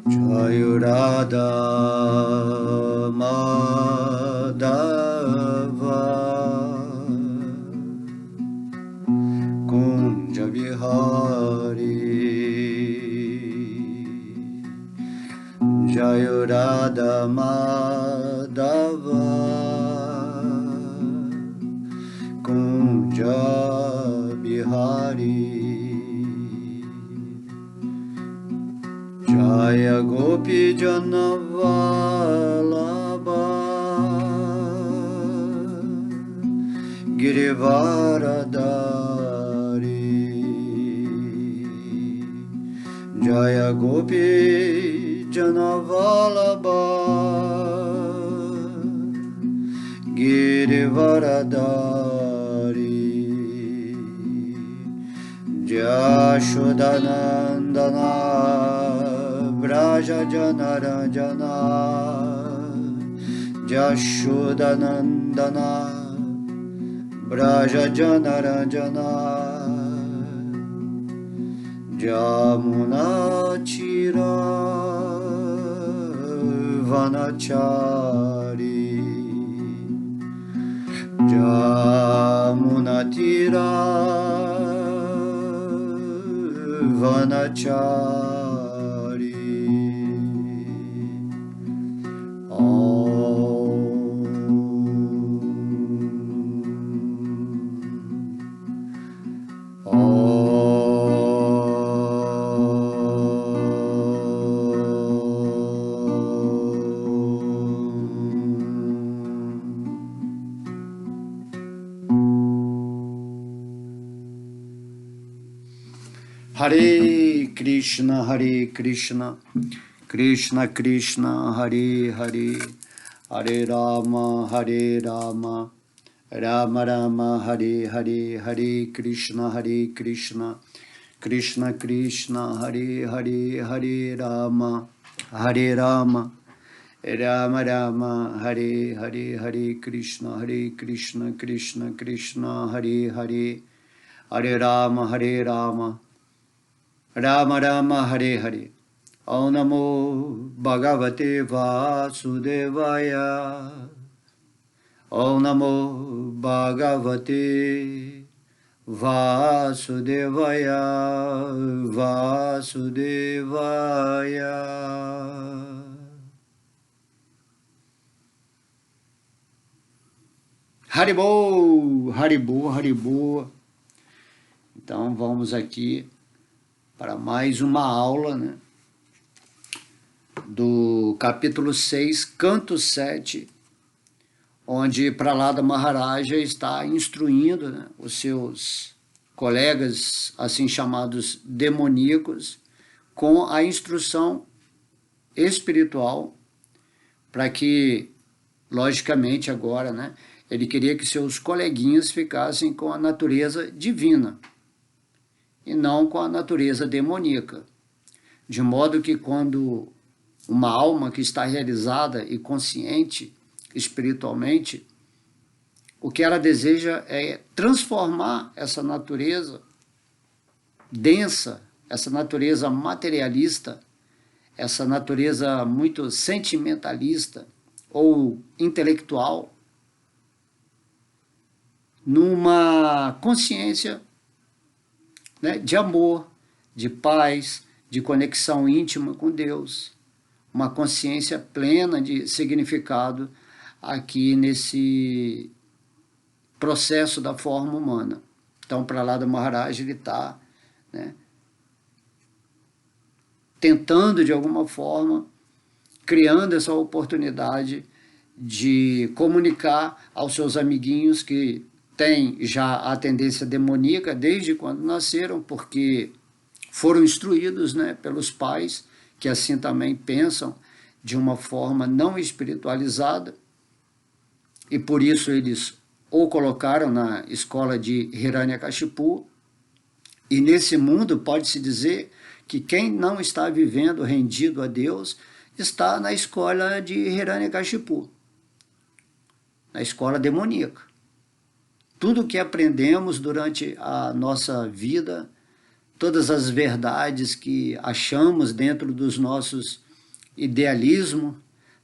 Jai Radha Madhava Kunja Vihari Jai Radha Madhava Kunja Vihari Jaya Gopi Janavalabha Girivaradari Jaya Gopi Janavalabha Girivaradari Jashodanandana Braja Janarajana Jashodanandana Braja Janarajana Jamuna Chira Vanachari Jamuna Tira Vanachari Hare Krishna, Krishna Krishna, Hare Hare, Hare Rama, Rama Rama, Hare Hare, Hare Krishna, Krishna Krishna, Hare Hare, Hare Rama, Rama Rama, Hare Hare, Hare Krishna, Krishna Krishna, Hare Hare, Hare Rama, Rama Rama, Hare Hare. Om Namo Bhagavate Vasudevaya. Om Namo Bhagavate Vasudevaya. Haribo, Haribo, Haribo. Então vamos aqui para mais uma aula, né, do capítulo 6, canto 7, onde Prahlada Maharaja está instruindo, né, os seus colegas, assim chamados demoníacos, com a instrução espiritual, para que, logicamente agora, né, ele queria que seus coleguinhas ficassem com a natureza divina, e não com a natureza demoníaca. De modo que quando uma alma que está realizada e consciente espiritualmente, o que ela deseja é transformar essa natureza densa, essa natureza materialista, essa natureza muito sentimentalista ou intelectual, numa consciência, né, de amor, de paz, de conexão íntima com Deus, uma consciência plena de significado aqui nesse processo da forma humana. Então, Prahlada Maharaja está, né, tentando de alguma forma, criando essa oportunidade de comunicar aos seus amiguinhos que têm já a tendência demoníaca desde quando nasceram, porque foram instruídos, né, pelos pais, que assim também pensam de uma forma não espiritualizada, e por isso eles o colocaram na escola de Hiranyakashipu, e nesse mundo pode-se dizer que quem não está vivendo rendido a Deus está na escola de Hiranyakashipu, na escola demoníaca. Tudo que aprendemos durante a nossa vida, todas as verdades que achamos dentro dos nossos idealismo,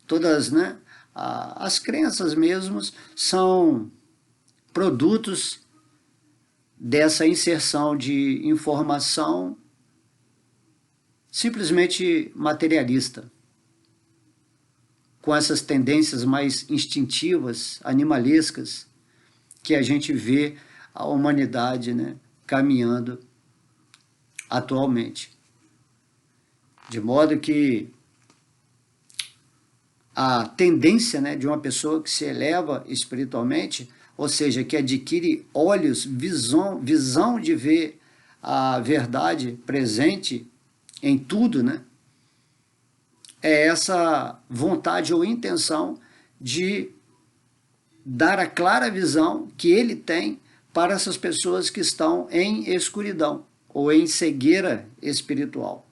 todas, né, as crenças mesmo são produtos dessa inserção de informação simplesmente materialista, com essas tendências mais instintivas, animalescas, que a gente vê a humanidade, né, caminhando atualmente. De modo que a tendência, né, de uma pessoa que se eleva espiritualmente, ou seja, que adquire olhos, visão de ver a verdade presente em tudo, né, é essa vontade ou intenção de dar a clara visão que ele tem para essas pessoas que estão em escuridão ou em cegueira espiritual,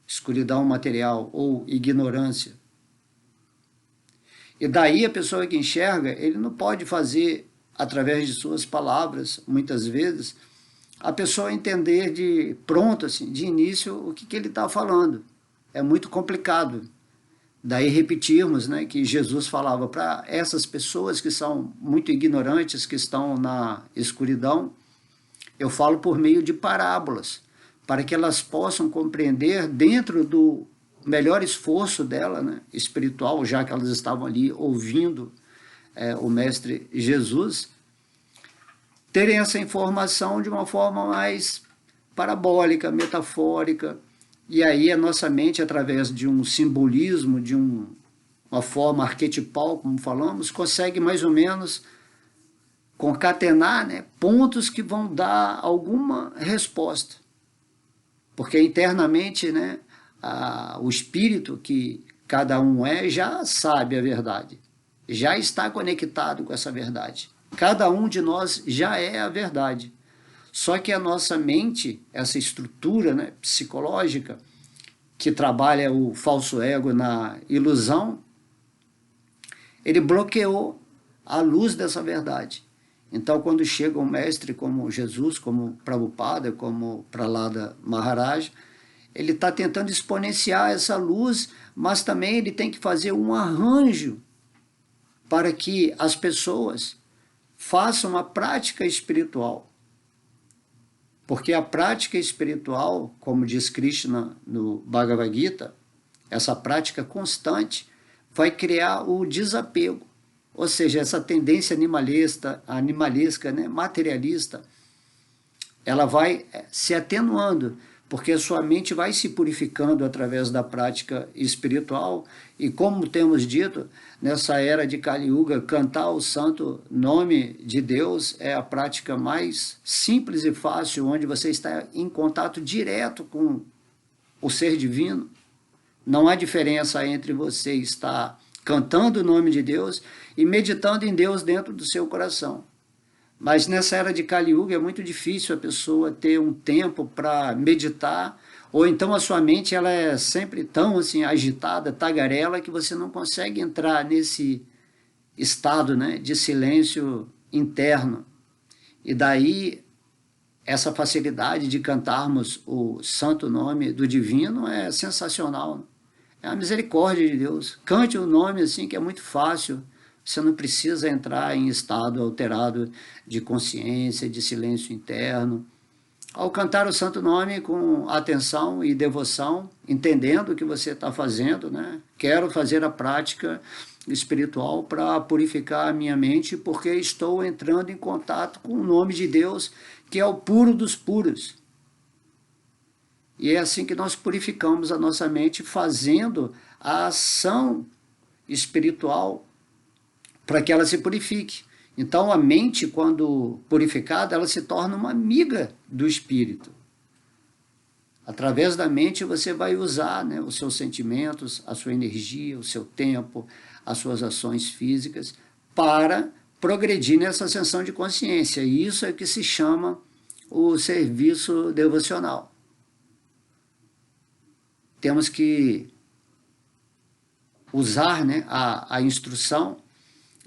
escuridão material ou ignorância. E daí a pessoa que enxerga, ele não pode fazer, através de suas palavras, muitas vezes, a pessoa entender de pronto, assim, de início, o que ele está falando. É muito complicado. Daí repetirmos, né, que Jesus falava para essas pessoas que são muito ignorantes, que estão na escuridão, eu falo por meio de parábolas, para que elas possam compreender dentro do melhor esforço dela, né, espiritual, já que elas estavam ali ouvindo o Mestre Jesus, terem essa informação de uma forma mais parabólica, metafórica, e aí a nossa mente, através de um simbolismo, de uma forma arquetipal, como falamos, consegue mais ou menos concatenar, né, pontos que vão dar alguma resposta. Porque internamente, né, o espírito que cada um já sabe a verdade, já está conectado com essa verdade. Cada um de nós já é a verdade. Só que a nossa mente, essa estrutura, né, psicológica, que trabalha o falso ego na ilusão, ele bloqueou a luz dessa verdade. Então, quando chega um mestre como Jesus, como Prabhupada, como Prahlada Maharaj, ele está tentando exponenciar essa luz, mas também ele tem que fazer um arranjo para que as pessoas façam a prática espiritual. Porque a prática espiritual, como diz Krishna no Bhagavad Gita, essa prática constante vai criar o desapego. Ou seja, essa tendência animalesca, né, materialista, ela vai se atenuando, porque a sua mente vai se purificando através da prática espiritual. E como temos dito, nessa era de Kali Yuga, cantar o santo nome de Deus é a prática mais simples e fácil, onde você está em contato direto com o ser divino. Não há diferença entre você estar cantando o nome de Deus e meditando em Deus dentro do seu coração. Mas nessa era de Kali Yuga é muito difícil a pessoa ter um tempo para meditar, ou então a sua mente ela é sempre tão assim, agitada, tagarela, que você não consegue entrar nesse estado, né, de silêncio interno. E daí essa facilidade de cantarmos o santo nome do divino é sensacional. É a misericórdia de Deus. Cante o nome assim, que é muito fácil. Você não precisa entrar em estado alterado de consciência, de silêncio interno. Ao cantar o santo nome com atenção e devoção, entendendo o que você está fazendo, né? Quero fazer a prática espiritual para purificar a minha mente, porque estou entrando em contato com o nome de Deus, que é o puro dos puros. E é assim que nós purificamos a nossa mente, fazendo a ação espiritual para que ela se purifique. Então a mente, quando purificada, ela se torna uma amiga do espírito. Através da mente você vai usar, né, os seus sentimentos, a sua energia, o seu tempo, as suas ações físicas, para progredir nessa ascensão de consciência. E isso é que se chama o serviço devocional. Temos que usar, né, a instrução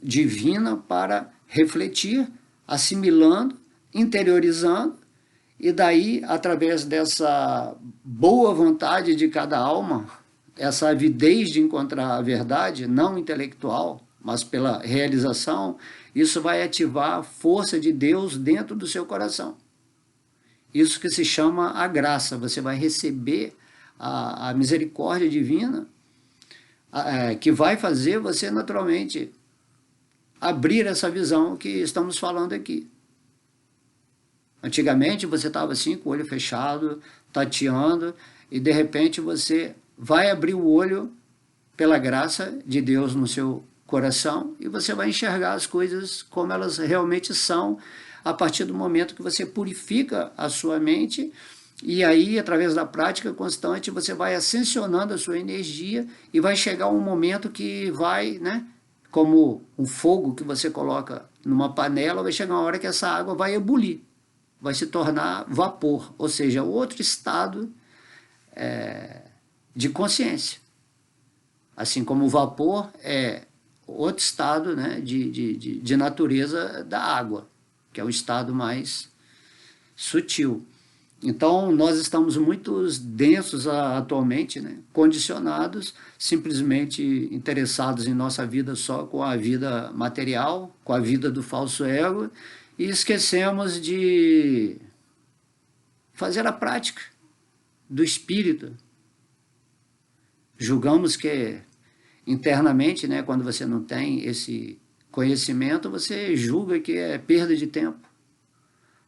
divina para refletir, assimilando, interiorizando, e daí, através dessa boa vontade de cada alma, essa avidez de encontrar a verdade, não intelectual, mas pela realização, isso vai ativar a força de Deus dentro do seu coração. Isso que se chama a graça. Você vai receber a misericórdia divina, que vai fazer você naturalmente abrir essa visão que estamos falando aqui. Antigamente você estava assim, com o olho fechado, tateando, e de repente você vai abrir o olho pela graça de Deus no seu coração e você vai enxergar as coisas como elas realmente são a partir do momento que você purifica a sua mente e aí, através da prática constante, você vai ascensionando a sua energia e vai chegar um momento que vai, né, como um fogo que você coloca numa panela, vai chegar uma hora que essa água vai ebulir, vai se tornar vapor, ou seja, outro estado de consciência. Assim como o vapor é outro estado, né, de natureza da água, que é o estado mais sutil. Então, nós estamos muito densos atualmente, né, condicionados, simplesmente interessados em nossa vida só com a vida material, com a vida do falso ego, e esquecemos de fazer a prática do espírito. Julgamos que internamente, né, quando você não tem esse conhecimento, você julga que é perda de tempo.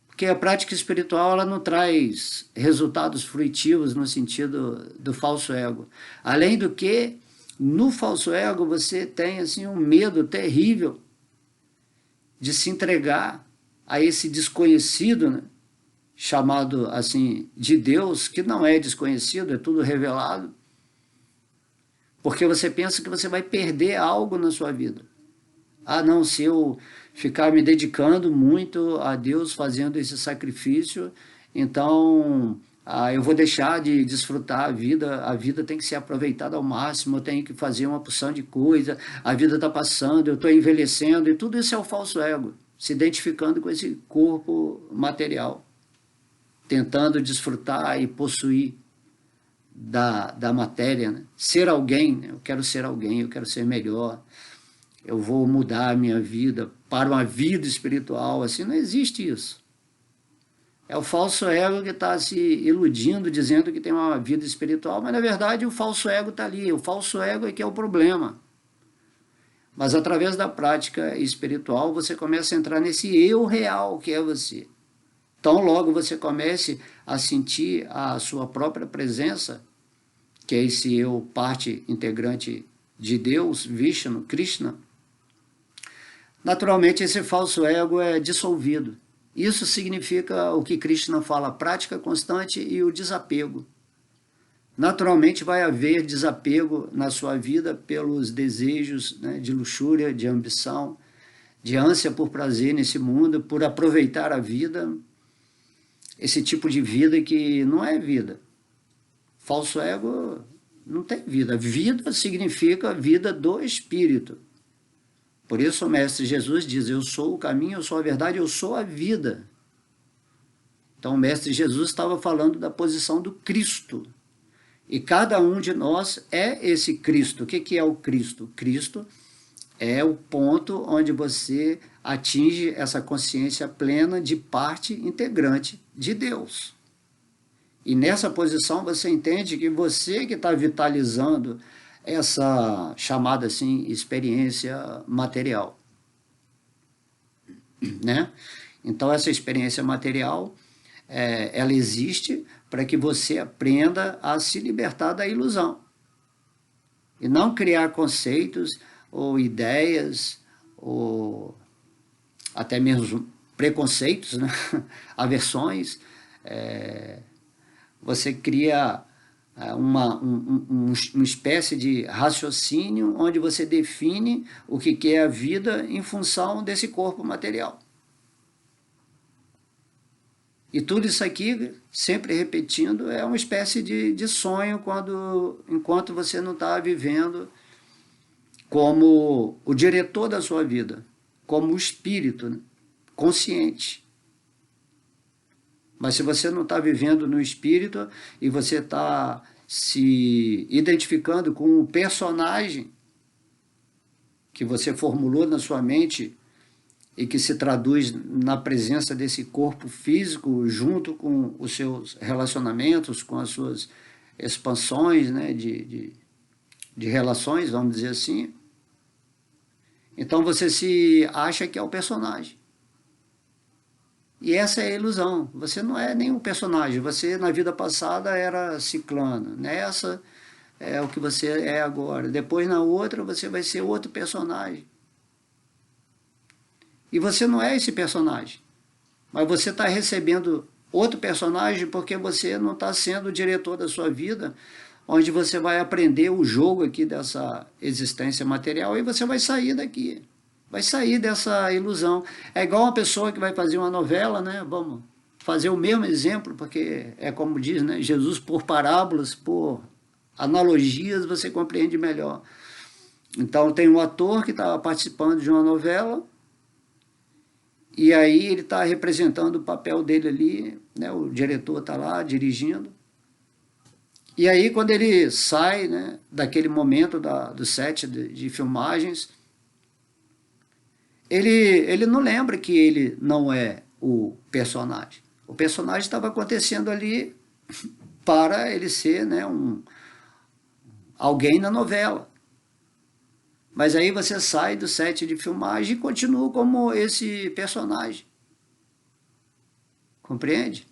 Porque a prática espiritual ela não traz resultados fruitivos no sentido do falso ego. Além do que, no falso ego você tem assim, um medo terrível de se entregar a esse desconhecido, né, chamado assim de Deus, que não é desconhecido, é tudo revelado, porque você pensa que você vai perder algo na sua vida. Ah, não, se eu ficar me dedicando muito a Deus, fazendo esse sacrifício, então eu vou deixar de desfrutar a vida tem que ser aproveitada ao máximo, eu tenho que fazer uma porção de coisa, a vida está passando, eu estou envelhecendo, e tudo isso é o falso ego, se identificando com esse corpo material, tentando desfrutar e possuir da matéria, né? Ser alguém, né? Eu quero ser alguém, eu quero ser melhor, eu vou mudar a minha vida para uma vida espiritual, assim, não existe isso. É o falso ego que está se iludindo, dizendo que tem uma vida espiritual, mas na verdade o falso ego está ali, o falso ego é que é o problema. Mas através da prática espiritual você começa a entrar nesse eu real que é você. Então logo você comece a sentir a sua própria presença, que é esse eu, parte integrante de Deus, Vishnu, Krishna, naturalmente esse falso ego é dissolvido. Isso significa o que Krishna fala, prática constante e o desapego. Naturalmente vai haver desapego na sua vida pelos desejos, né, de luxúria, de ambição, de ânsia por prazer nesse mundo, por aproveitar a vida, esse tipo de vida que não é vida. Falso ego não tem vida. Vida significa a vida do espírito. Por isso o Mestre Jesus diz, eu sou o caminho, eu sou a verdade, eu sou a vida. Então o Mestre Jesus estava falando da posição do Cristo. E cada um de nós é esse Cristo. O que é o Cristo? Cristo é o ponto onde você atinge essa consciência plena de parte integrante de Deus. E nessa posição você entende que você que está vitalizando essa chamada assim experiência material, né? Então essa experiência material ela existe para que você aprenda a se libertar da ilusão e não criar conceitos ou ideias ou até mesmo preconceitos, né? Aversões. Você cria uma espécie de raciocínio onde você define o que é a vida em função desse corpo material. E tudo isso aqui, sempre repetindo, é uma espécie de sonho enquanto você não está vivendo como o diretor da sua vida, como o espírito, né, consciente. Mas se você não está vivendo no espírito e você está se identificando com o personagem que você formulou na sua mente e que se traduz na presença desse corpo físico junto com os seus relacionamentos, com as suas expansões, né, de relações, vamos dizer assim. Então você se acha que é o personagem. E essa é a ilusão. Você não é nenhum personagem. Você, na vida passada, era ciclano. Nessa é o que você é agora. Depois, na outra, você vai ser outro personagem. E você não é esse personagem. Mas você está recebendo outro personagem porque você não está sendo o diretor da sua vida, onde você vai aprender o jogo aqui dessa existência material e você vai sair daqui. Vai sair dessa ilusão. É igual uma pessoa que vai fazer uma novela, né? Vamos fazer o mesmo exemplo, porque é como diz, né? Jesus, por parábolas, por analogias, você compreende melhor. Então, tem um ator que está participando de uma novela, e aí ele está representando o papel dele ali, né? O diretor está lá dirigindo. E aí, quando ele sai, né, daquele momento do set de filmagens, ele não lembra que ele não é o personagem. O personagem estava acontecendo ali para ele ser, né, alguém na novela. Mas aí você sai do set de filmagem e continua como esse personagem. Compreende?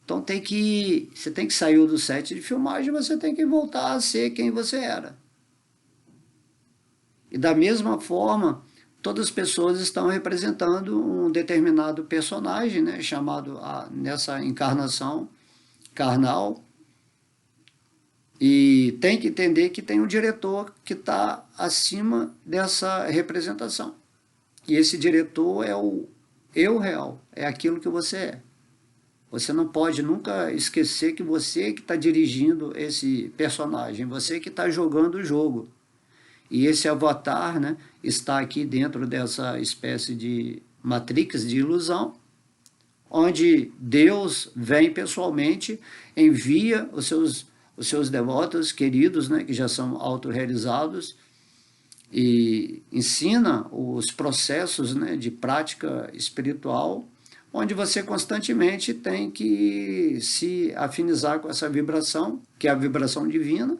Então você tem que sair do set de filmagem e você tem que voltar a ser quem você era. E da mesma forma, todas as pessoas estão representando um determinado personagem, né, chamado nessa encarnação carnal, e tem que entender que tem um diretor que está acima dessa representação. E esse diretor é o eu real, é aquilo que você é. Você não pode nunca esquecer que você que está dirigindo esse personagem, você que está jogando o jogo. E esse avatar, né, está aqui dentro dessa espécie de matrix de ilusão, onde Deus vem pessoalmente, envia os seus devotos queridos, né, que já são autorrealizados, e ensina os processos, né, de prática espiritual, onde você constantemente tem que se afinizar com essa vibração, que é a vibração divina,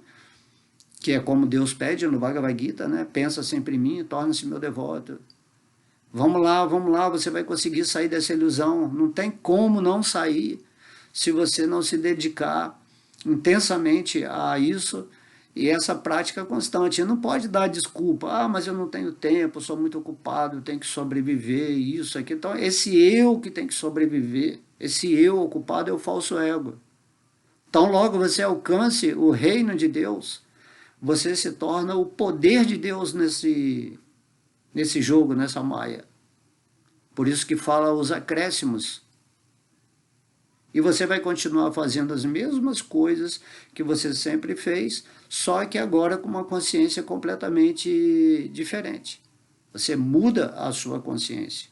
que é como Deus pede no Bhagavad Gita, né? Pensa sempre em mim, torna-se meu devoto. Vamos lá, você vai conseguir sair dessa ilusão. Não tem como não sair se você não se dedicar intensamente a isso e essa prática constante. Não pode dar desculpa, mas eu não tenho tempo, sou muito ocupado, eu tenho que sobreviver, isso, aqui. Então, esse eu que tem que sobreviver, esse eu ocupado é o falso ego. Então, logo você alcance o reino de Deus, você se torna o poder de Deus nesse jogo, nessa maia. Por isso que fala os acréscimos. E você vai continuar fazendo as mesmas coisas que você sempre fez, só que agora com uma consciência completamente diferente. Você muda a sua consciência.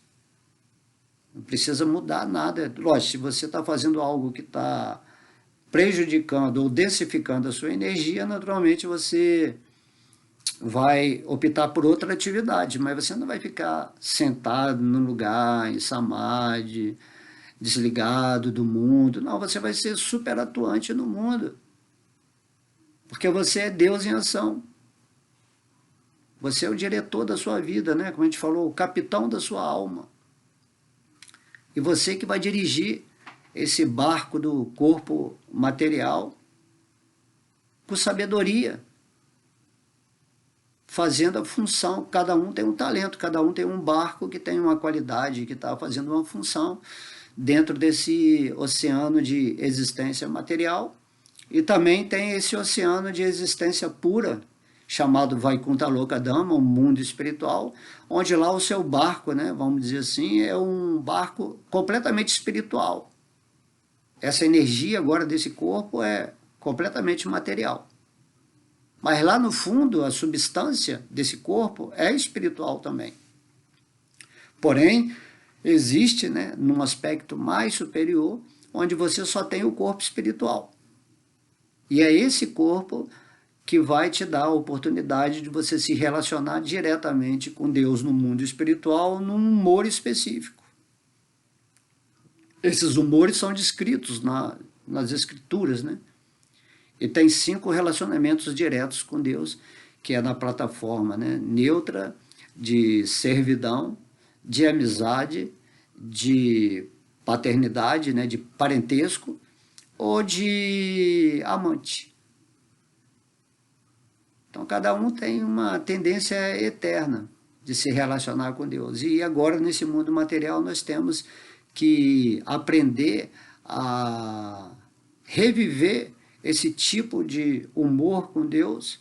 Não precisa mudar nada. Lógico, se você está fazendo algo que está prejudicando ou densificando a sua energia, naturalmente você vai optar por outra atividade, mas você não vai ficar sentado no lugar, em samadhi, desligado do mundo. Não, você vai ser super atuante no mundo, porque você é Deus em ação. Você é o diretor da sua vida, né? Como a gente falou, o capitão da sua alma. E você que vai dirigir esse barco do corpo material com sabedoria, fazendo a função. Cada um tem um talento, cada um tem um barco que tem uma qualidade, que está fazendo uma função dentro desse oceano de existência material. E também tem esse oceano de existência pura, chamado Vaikuntha Lokadama, um mundo espiritual, onde lá o seu barco, né, vamos dizer assim, é um barco completamente espiritual. Essa energia agora desse corpo é completamente material. Mas lá no fundo, a substância desse corpo é espiritual também. Porém, existe, né, num aspecto mais superior, onde você só tem o corpo espiritual. E é esse corpo que vai te dar a oportunidade de você se relacionar diretamente com Deus no mundo espiritual, num humor específico. Esses humores são descritos nas Escrituras, né? E tem 5 relacionamentos diretos com Deus, que é na plataforma, né, neutra, de servidão, de amizade, de paternidade, né, de parentesco, ou de amante. Então, cada um tem uma tendência eterna de se relacionar com Deus. E agora, nesse mundo material, nós temos que aprender a reviver esse tipo de humor com Deus.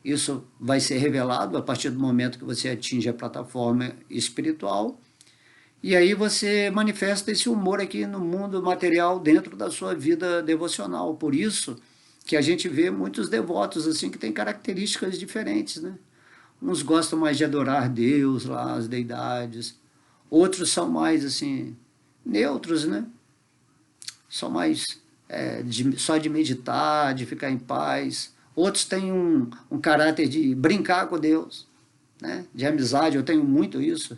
Isso vai ser revelado a partir do momento que você atinge a plataforma espiritual. E aí você manifesta esse humor aqui no mundo material dentro da sua vida devocional. Por isso que a gente vê muitos devotos assim que têm características diferentes, né? Uns gostam mais de adorar Deus, lá, as deidades. Outros são mais assim neutros, né? São mais só de meditar, de ficar em paz. Outros têm um caráter de brincar com Deus, né? De amizade. Eu tenho muito isso,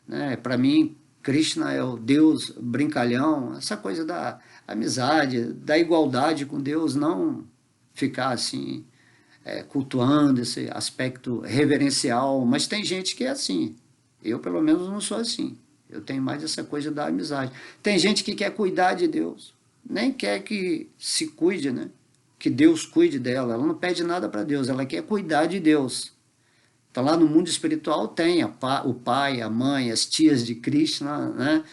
né? Para mim, Krishna é o Deus brincalhão, essa coisa da amizade, da igualdade com Deus, não ficar assim cultuando esse aspecto reverencial. Mas tem gente que é assim. Eu, pelo menos, não sou assim. Eu tenho mais essa coisa da amizade. Tem gente que quer cuidar de Deus, nem quer que se cuide, né? Que Deus cuide dela. Ela não pede nada para Deus, ela quer cuidar de Deus. Então, lá no mundo espiritual tem o pai, a mãe, as tias de Krishna, né?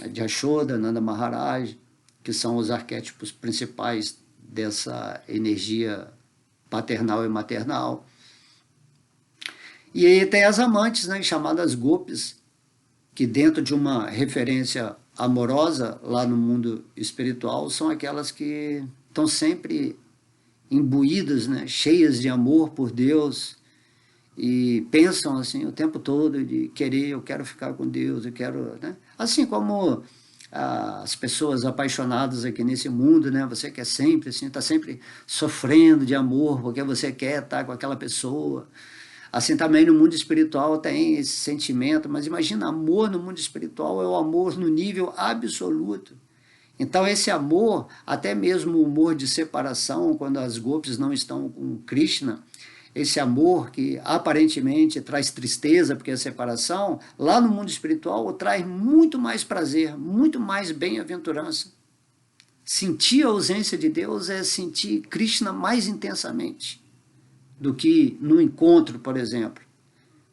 De Yashoda, Nanda Maharaj, que são os arquétipos principais dessa energia paternal e maternal. E aí tem as amantes, né? Chamadas gopis, que dentro de uma referência amorosa lá no mundo espiritual são aquelas que estão sempre imbuídas, né, cheias de amor por Deus e pensam assim o tempo todo de querer, eu quero ficar com Deus, eu quero, né? Assim como as pessoas apaixonadas aqui nesse mundo, né? Você quer sempre assim, está sempre sofrendo de amor porque você quer estar com aquela pessoa. Assim também no mundo espiritual tem esse sentimento, mas imagina, amor no mundo espiritual é o amor no nível absoluto. Então esse amor, até mesmo o humor de separação, quando as gopis não estão com Krishna, esse amor que aparentemente traz tristeza, porque é separação, lá no mundo espiritual traz muito mais prazer, muito mais bem-aventurança. Sentir a ausência de Deus é sentir Krishna mais intensamente do que no encontro, por exemplo.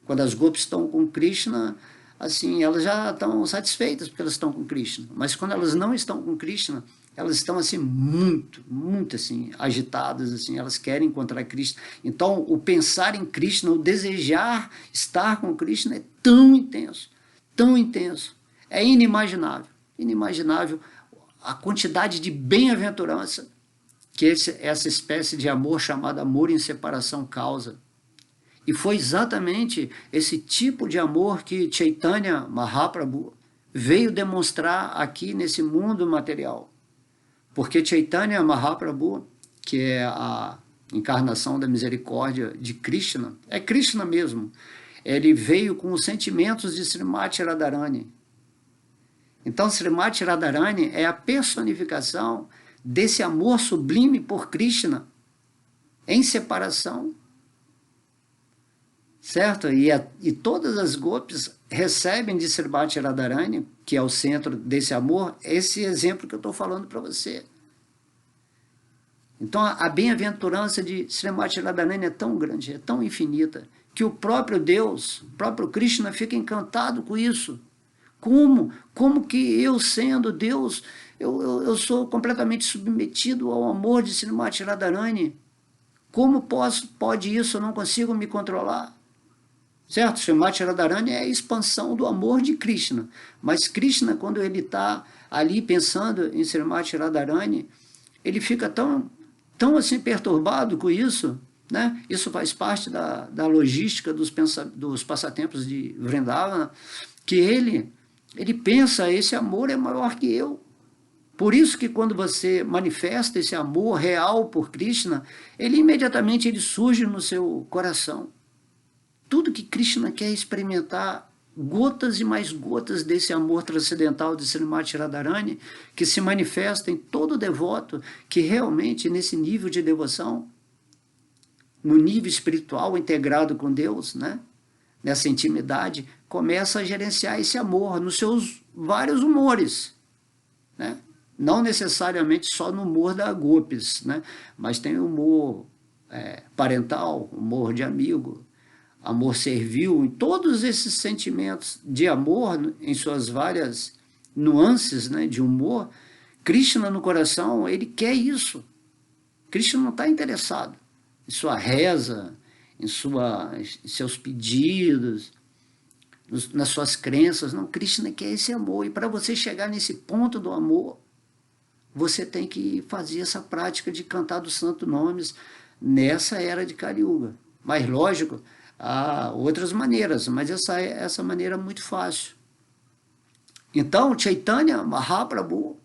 Quando as gopis estão com Krishna, assim, elas já estão satisfeitas porque elas estão com Krishna. Mas quando elas não estão com Krishna, elas estão assim muito, muito assim agitadas, assim, elas querem encontrar Krishna. Então, o pensar em Krishna, o desejar estar com Krishna é tão intenso, é inimaginável, inimaginável a quantidade de bem-aventurança que essa espécie de amor chamado amor em separação causa. E foi exatamente esse tipo de amor que Chaitanya Mahaprabhu veio demonstrar aqui nesse mundo material. Porque Chaitanya Mahaprabhu, que é a encarnação da misericórdia de Krishna, é Krishna mesmo, ele veio com os sentimentos de Srimati Radharani. Então, Srimati Radharani é a personificação desse amor sublime por Krishna, em separação, certo? E todas as gopis recebem de Srimati Radharani, que é o centro desse amor, esse exemplo que eu estou falando para você. Então, a bem-aventurança de Srimati Radharani é tão grande, é tão infinita, que o próprio Deus, o próprio Krishna fica encantado com isso. Como que eu, sendo Deus, eu sou completamente submetido ao amor de Srimati Radharani? Como pode isso? Eu não consigo me controlar. Certo? Srimati Radharani é a expansão do amor de Krishna. Mas Krishna, quando ele está ali pensando em Srimati Radharani, ele fica tão assim perturbado com isso, né? Isso faz parte da logística dos passatempos de Vrindavana, que ele pensa, esse amor é maior que eu. Por isso que quando você manifesta esse amor real por Krishna, ele imediatamente ele surge no seu coração. Tudo que Krishna quer experimentar, gotas e mais gotas desse amor transcendental de Srimati Radharani, que se manifesta em todo devoto, que realmente nesse nível de devoção, no nível espiritual integrado com Deus, né? Nessa intimidade, começa a gerenciar esse amor nos seus vários humores, né? Não necessariamente só no humor da Gopis, né? Mas tem humor parental, humor de amigo, amor servil, em todos esses sentimentos de amor, em suas várias nuances, né, de humor. Krishna no coração, ele quer isso. Krishna não está interessado em sua reza, em seus pedidos, nas suas crenças. Não, Krishna quer esse amor. E para você chegar nesse ponto do amor, você tem que fazer essa prática de cantar dos santos nomes nessa era de Kali Yuga. Mas, lógico, há outras maneiras, mas essa maneira é muito fácil. Então, Chaitanya Mahaprabhu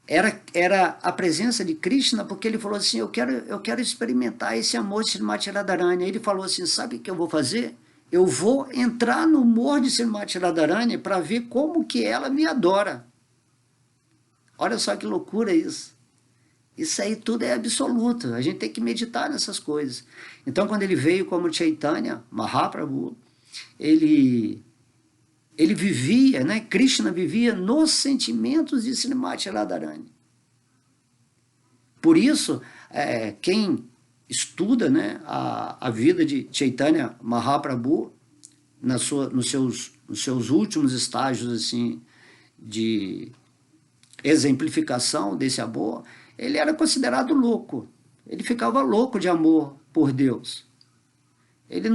era a presença de Krishna, porque ele falou assim, eu quero experimentar esse amor de Srimati Radharani. Ele falou assim, sabe o que eu vou fazer? Eu vou entrar no humor de Srimati Radharani para ver como que ela me adora. Olha só que loucura isso. Isso aí tudo é absoluto. A gente tem que meditar nessas coisas. Então, quando ele veio como Chaitanya Mahaprabhu, ele vivia, né? Krishna vivia nos sentimentos de Srimati Radharani. Por isso, quem estuda, né, a vida de Chaitanya Mahaprabhu, nos seus últimos estágios assim, de exemplificação desse amor, ele era considerado louco. Ele ficava louco de amor por Deus. Ele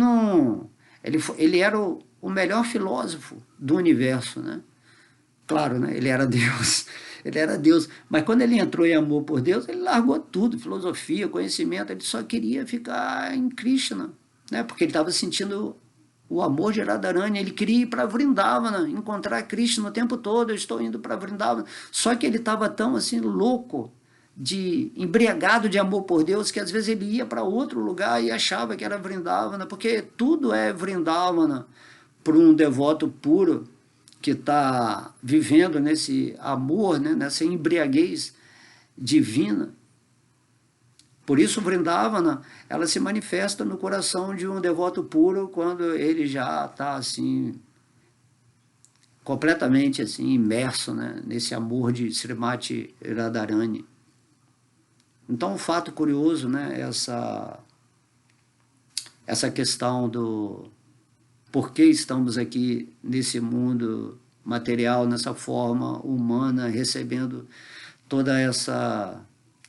era o melhor filósofo do universo, né? Claro, né? Ele era Deus. Ele era Deus. Mas quando ele entrou em amor por Deus, ele largou tudo, filosofia, conhecimento, ele só queria ficar em Krishna, né? Porque ele estava sentindo o amor de Radharani, ele queria ir para Vrindavana, encontrar Krishna o tempo todo, eu estou indo para Vrindavana. Só que ele estava tão assim louco, embriagado de amor por Deus, que às vezes ele ia para outro lugar e achava que era Vrindavana, porque tudo é Vrindavana para um devoto puro que está vivendo nesse amor, né, nessa embriaguez divina. Por isso, Vrindavana, ela se manifesta no coração de um devoto puro quando ele já está assim, completamente assim, imerso, né, nesse amor de Srimati Radharani. Então, um fato curioso, né, essa questão do por que estamos aqui nesse mundo material, nessa forma humana, recebendo toda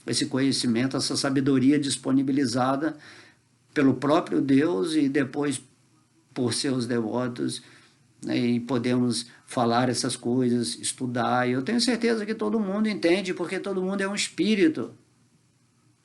esse conhecimento, essa sabedoria disponibilizada pelo próprio Deus e depois por seus devotos, né, e podemos falar essas coisas, estudar. E eu tenho certeza que todo mundo entende, porque todo mundo é um espírito.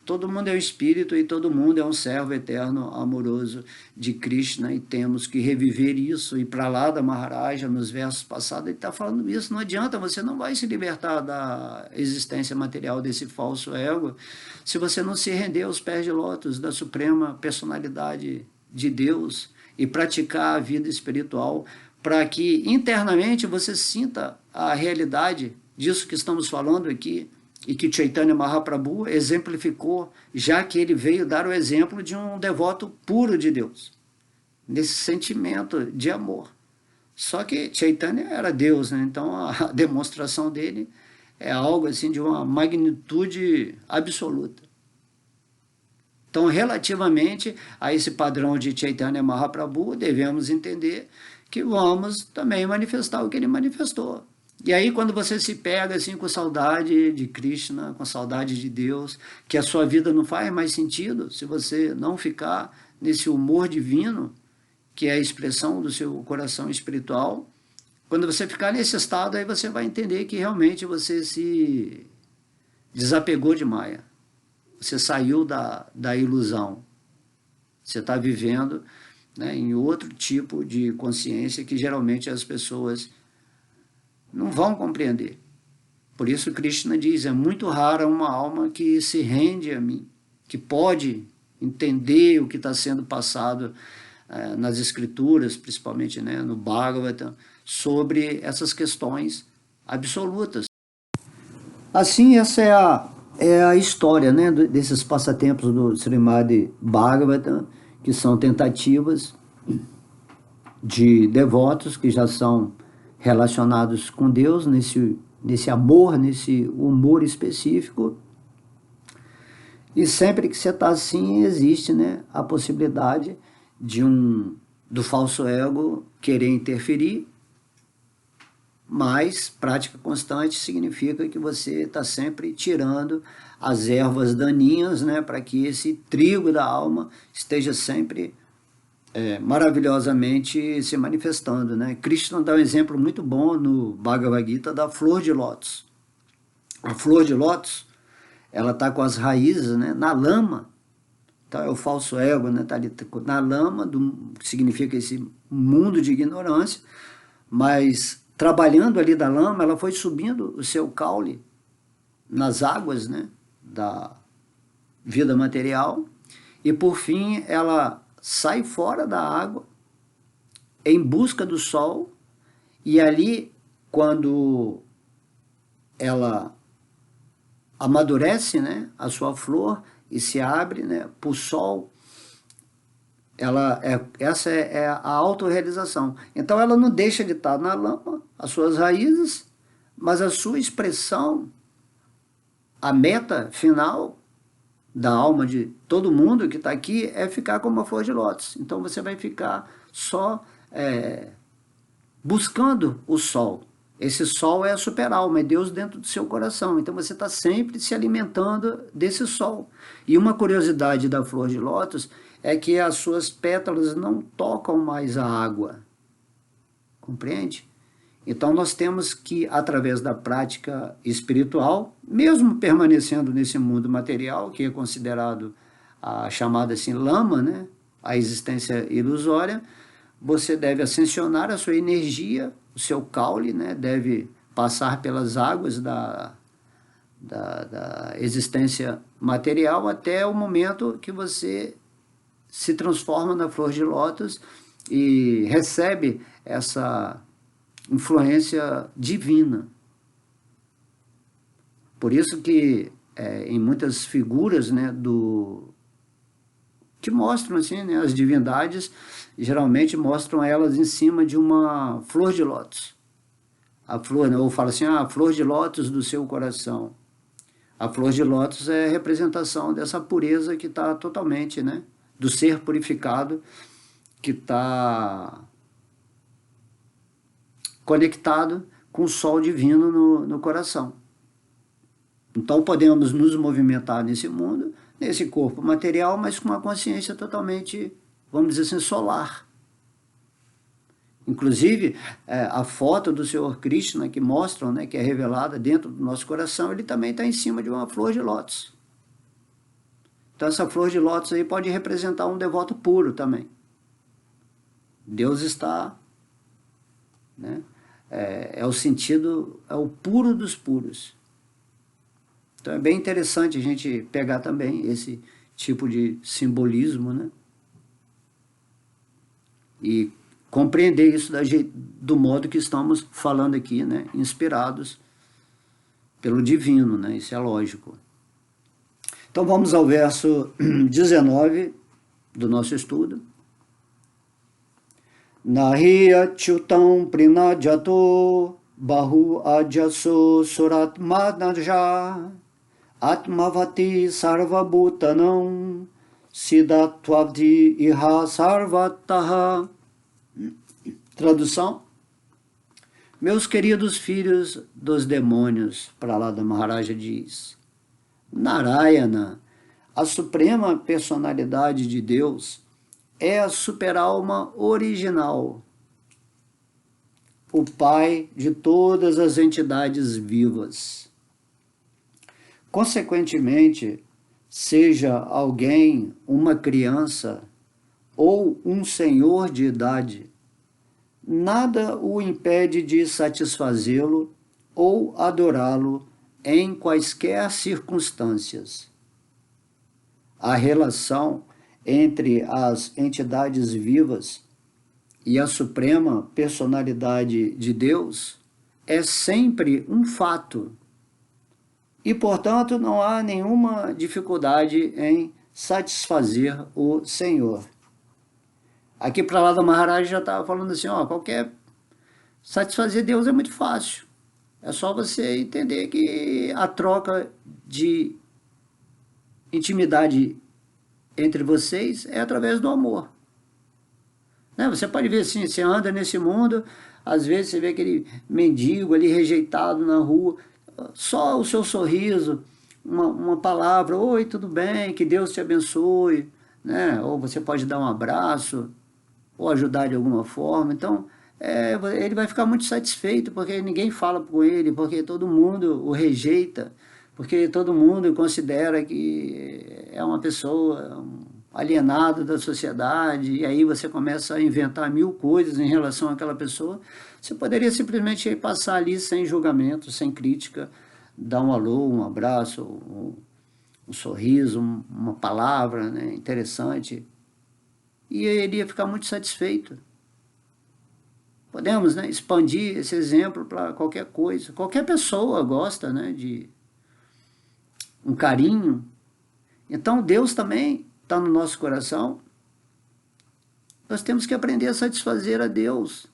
Todo mundo é um espírito e todo mundo é um servo eterno, amoroso de Krishna, e temos que reviver isso. E para lá da Maharaja, nos versos passados, ele está falando isso. Não adianta, você não vai se libertar da existência material desse falso ego se você não se render aos pés de lótus da suprema personalidade de Deus e praticar a vida espiritual para que internamente você sinta a realidade disso que estamos falando aqui, e que Chaitanya Mahaprabhu exemplificou, já que ele veio dar o exemplo de um devoto puro de Deus, nesse sentimento de amor. Só que Chaitanya era Deus, né? Então a demonstração dele é algo assim de uma magnitude absoluta. Então, relativamente a esse padrão de Chaitanya Mahaprabhu, devemos entender que vamos também manifestar o que ele manifestou. E aí, quando você se pega assim com saudade de Krishna, com saudade de Deus, que a sua vida não faz mais sentido se você não ficar nesse humor divino, que é a expressão do seu coração espiritual, quando você ficar nesse estado, aí você vai entender que realmente você se desapegou de Maya. Você saiu da ilusão. Você está vivendo, né, em outro tipo de consciência que geralmente as pessoas não vão compreender, Por isso Krishna diz, é muito rara uma alma que se rende a mim, que pode entender o que está sendo passado nas escrituras, principalmente, né, no Bhagavatam, sobre essas questões absolutas. Assim, essa é a história, né, desses passatempos do Srimad Bhagavatam, que são tentativas de devotos que já são relacionados com Deus nesse amor, nesse humor específico. E sempre que você está assim, existe, né, a possibilidade do falso ego querer interferir, mas prática constante significa que você está sempre tirando as ervas daninhas, né, para que esse trigo da alma esteja sempre maravilhosamente se manifestando, né? Krishna dá um exemplo muito bom no Bhagavad Gita da flor de lótus. A flor de lótus, ela está com as raízes, né, na lama. Então é o falso ego, né, tá ali na lama, que significa esse mundo de ignorância, mas trabalhando ali da lama, ela foi subindo o seu caule nas águas, né, da vida material, e por fim ela sai fora da água em busca do sol, e ali, quando ela amadurece, né, a sua flor e se abre, né, para o sol, essa é a autorrealização. Então ela não deixa de estar na lama, as suas raízes, mas a sua expressão, a meta final da alma de todo mundo que está aqui é ficar como uma flor de lótus. Então você vai ficar só buscando o sol. Esse sol é a super-alma, é Deus dentro do seu coração. Então você está sempre se alimentando desse sol. E uma curiosidade da flor de lótus é que as suas pétalas não tocam mais a água. Compreende? Então nós temos que, através da prática espiritual, mesmo permanecendo nesse mundo material, que é considerado a chamada assim lama, né, a existência ilusória, você deve ascensionar a sua energia, o seu caule, né, deve passar pelas águas da existência material até o momento que você se transforma na flor de lótus e recebe essa influência divina. Por isso que em muitas figuras, né, que mostram assim, né, as divindades, geralmente mostram elas em cima de uma flor de lótus. A flor, né, ou fala assim, a flor de lótus do seu coração. A flor de lótus é a representação dessa pureza que está totalmente, né, do ser purificado, que está conectado com o sol divino no coração. Então podemos nos movimentar nesse mundo, nesse corpo material, mas com uma consciência totalmente, vamos dizer assim, solar. Inclusive, a foto do Senhor Krishna que mostram, né, que é revelada dentro do nosso coração, ele também está em cima de uma flor de lótus. Então essa flor de lótus aí pode representar um devoto puro também. Deus está, né, é o sentido, é o puro dos puros. Então é bem interessante a gente pegar também esse tipo de simbolismo, né? E compreender isso do modo que estamos falando aqui, né? Inspirados pelo divino, né? Isso é lógico. Então vamos ao verso 19 do nosso estudo. Nahi achyutam prinajato bahu ajaso suratmanaja Atmavati sarvabhutanam siddhatvavdi iha sarvataha. Tradução: meus queridos filhos dos demônios, Prahlada Maharaja diz, Narayana, a suprema personalidade de Deus, é a superalma original, o pai de todas as entidades vivas. Consequentemente, seja alguém uma criança ou um senhor de idade, nada o impede de satisfazê-lo ou adorá-lo em quaisquer circunstâncias. A relação entre as entidades vivas e a suprema personalidade de Deus é sempre um fato. E, portanto, não há nenhuma dificuldade em satisfazer o Senhor. Aqui para lá da Maharaj já estava falando assim, ó, satisfazer Deus é muito fácil. É só você entender que a troca de intimidade entre vocês é através do amor. Né? Você pode ver assim, você anda nesse mundo, às vezes você vê aquele mendigo ali rejeitado na rua, só o seu sorriso, uma palavra, oi, tudo bem, que Deus te abençoe, né? Ou você pode dar um abraço, ou ajudar de alguma forma. Então, ele vai ficar muito satisfeito, porque ninguém fala com ele, porque todo mundo o rejeita, porque todo mundo considera que é uma pessoa alienado da sociedade, e aí você começa a inventar mil coisas em relação àquela pessoa. Você poderia simplesmente passar ali sem julgamento, sem crítica, dar um alô, um abraço, um sorriso, uma palavra, né, interessante, e ele ia ficar muito satisfeito. Podemos, né, expandir esse exemplo para qualquer coisa. Qualquer pessoa gosta, né, de um carinho. Então Deus também está no nosso coração. Nós temos que aprender a satisfazer a Deus.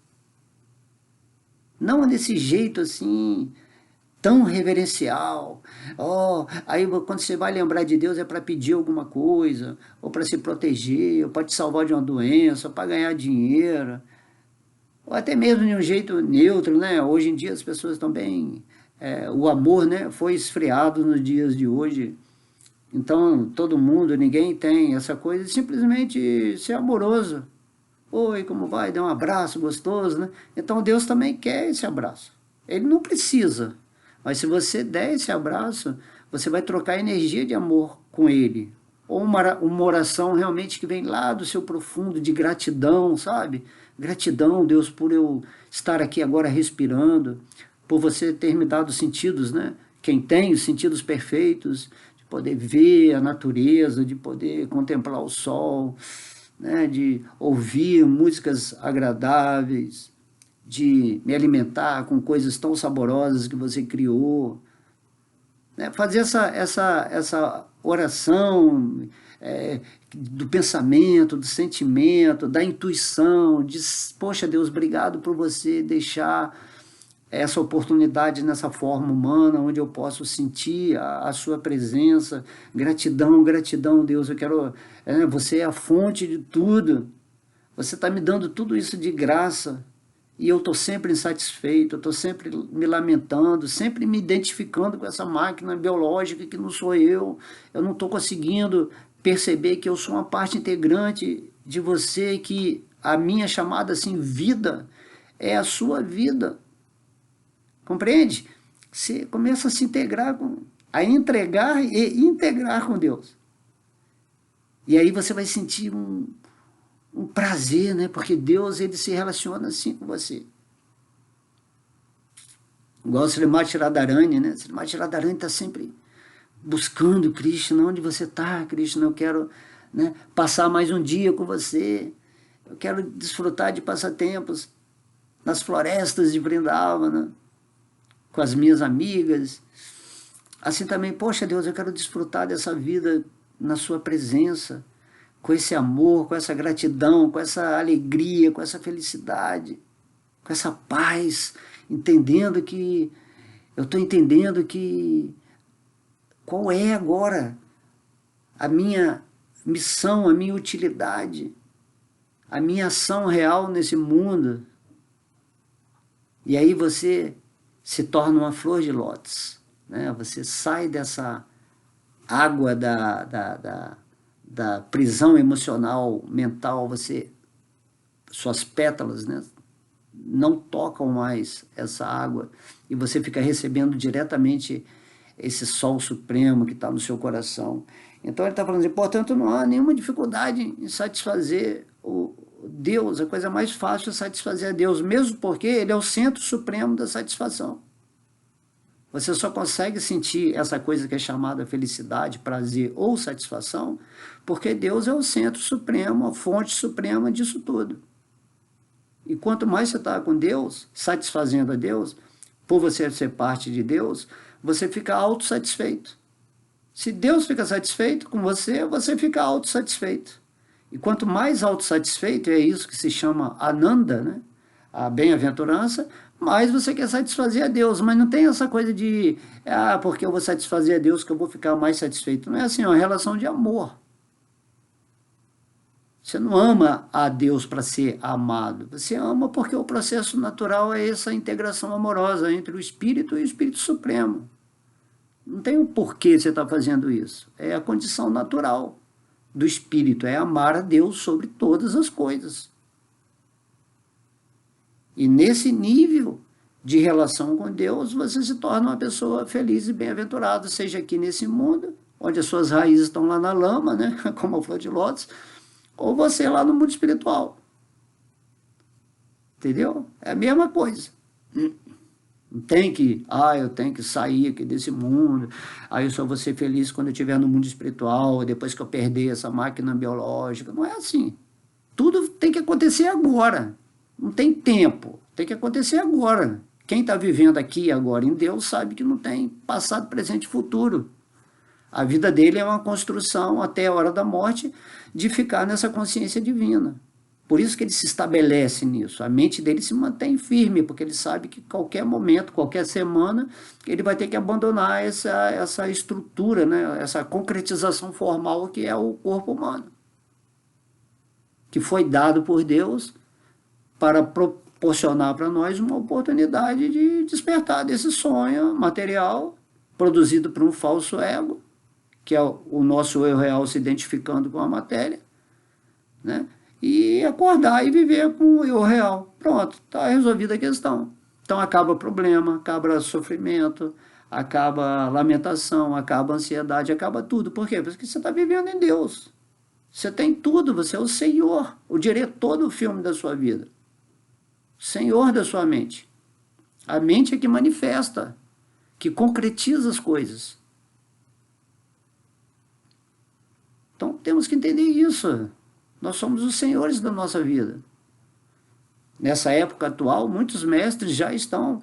Não desse jeito assim, tão reverencial. Oh, aí quando você vai lembrar de Deus é para pedir alguma coisa, ou para se proteger, ou para te salvar de uma doença, ou para ganhar dinheiro, ou até mesmo de um jeito neutro, né? Hoje em dia as pessoas também, o amor, né, foi esfriado nos dias de hoje. Então todo mundo, ninguém tem essa coisa de simplesmente ser amoroso. Oi, como vai? Dá um abraço gostoso, né? Então Deus também quer esse abraço. Ele não precisa, mas se você der esse abraço, você vai trocar energia de amor com ele. Ou uma oração realmente que vem lá do seu profundo, de gratidão, sabe? Gratidão, Deus, por eu estar aqui agora respirando, por você ter me dado sentidos, né? Quem tem os sentidos perfeitos, de poder ver a natureza, de poder contemplar o sol, né? De ouvir músicas agradáveis, de me alimentar com coisas tão saborosas que você criou, né? Fazer essa oração do pensamento, do sentimento, da intuição, de, poxa Deus, obrigado por você deixar essa oportunidade nessa forma humana, onde eu posso sentir a sua presença. Gratidão, gratidão, Deus, eu quero, você é a fonte de tudo, você está me dando tudo isso de graça, e eu estou sempre insatisfeito, eu estou sempre me lamentando, sempre me identificando com essa máquina biológica que não sou eu não estou conseguindo perceber que eu sou uma parte integrante de você, que a minha chamada assim, vida, é a sua vida. Compreende? Você começa a se integrar, a entregar e integrar com Deus. E aí você vai sentir um prazer, né? Porque Deus, ele se relaciona assim com você. Igual o Srimati Radharani, né? Srimati Radharani está sempre buscando Krishna. Onde você está, Krishna? Eu quero, né, passar mais um dia com você. Eu quero desfrutar de passatempos nas florestas de Vrindavana, com as minhas amigas. Assim também, poxa Deus, eu quero desfrutar dessa vida na sua presença, com esse amor, com essa gratidão, com essa alegria, com essa felicidade, com essa paz, entendendo que, eu estou entendendo que, qual é agora a minha missão, a minha utilidade, a minha ação real nesse mundo. E aí você se torna uma flor de lótus, né? Você sai dessa água da prisão emocional, mental, suas pétalas, né, não tocam mais essa água, e você fica recebendo diretamente esse sol supremo que está no seu coração. Então ele está falando assim, portanto, não há nenhuma dificuldade em satisfazer o Deus. A coisa mais fácil é satisfazer a Deus, mesmo porque ele é o centro supremo da satisfação. Você só consegue sentir essa coisa que é chamada felicidade, prazer ou satisfação, porque Deus é o centro supremo, a fonte suprema disso tudo. E quanto mais você está com Deus, satisfazendo a Deus, por você ser parte de Deus, você fica autossatisfeito. Se Deus fica satisfeito com você, você fica autossatisfeito. E quanto mais autossatisfeito, é isso que se chama Ananda, né? A bem-aventurança, mais você quer satisfazer a Deus. Mas não tem essa coisa de, porque eu vou satisfazer a Deus que eu vou ficar mais satisfeito. Não é assim, é uma relação de amor. Você não ama a Deus para ser amado. Você ama porque o processo natural é essa integração amorosa entre o Espírito e o Espírito Supremo. Não tem um porquê você estar fazendo isso. É a condição natural do Espírito, é amar a Deus sobre todas as coisas. E nesse nível de relação com Deus, você se torna uma pessoa feliz e bem-aventurada, seja aqui nesse mundo, onde as suas raízes estão lá na lama, né? Como a flor de lótus, ou você lá no mundo espiritual. Entendeu? É a mesma coisa. Não tem que, eu tenho que sair aqui desse mundo, aí eu só vou ser feliz quando eu estiver no mundo espiritual, depois que eu perder essa máquina biológica. Não é assim. Tudo tem que acontecer agora. Não tem tempo. Tem que acontecer agora. Quem está vivendo aqui agora em Deus sabe que não tem passado, presente e futuro. A vida dele é uma construção até a hora da morte de ficar nessa consciência divina. Por isso que ele se estabelece nisso. A mente dele se mantém firme, porque ele sabe que qualquer momento, qualquer semana, ele vai ter que abandonar essa estrutura, né? Essa concretização formal que é o corpo humano, que foi dado por Deus para proporcionar para nós uma oportunidade de despertar desse sonho material produzido por um falso ego, que é o nosso eu real se identificando com a matéria, né? E acordar e viver com o eu real. Pronto, está resolvida a questão. Então acaba o problema, acaba o sofrimento, acaba a lamentação, acaba a ansiedade, acaba tudo. Por quê? Porque você está vivendo em Deus. Você tem tudo, você é o Senhor, o diretor do filme da sua vida. Senhor da sua mente. A mente é que manifesta, que concretiza as coisas. Então temos que entender isso. Nós somos os senhores da nossa vida. Nessa época atual, muitos mestres já estão,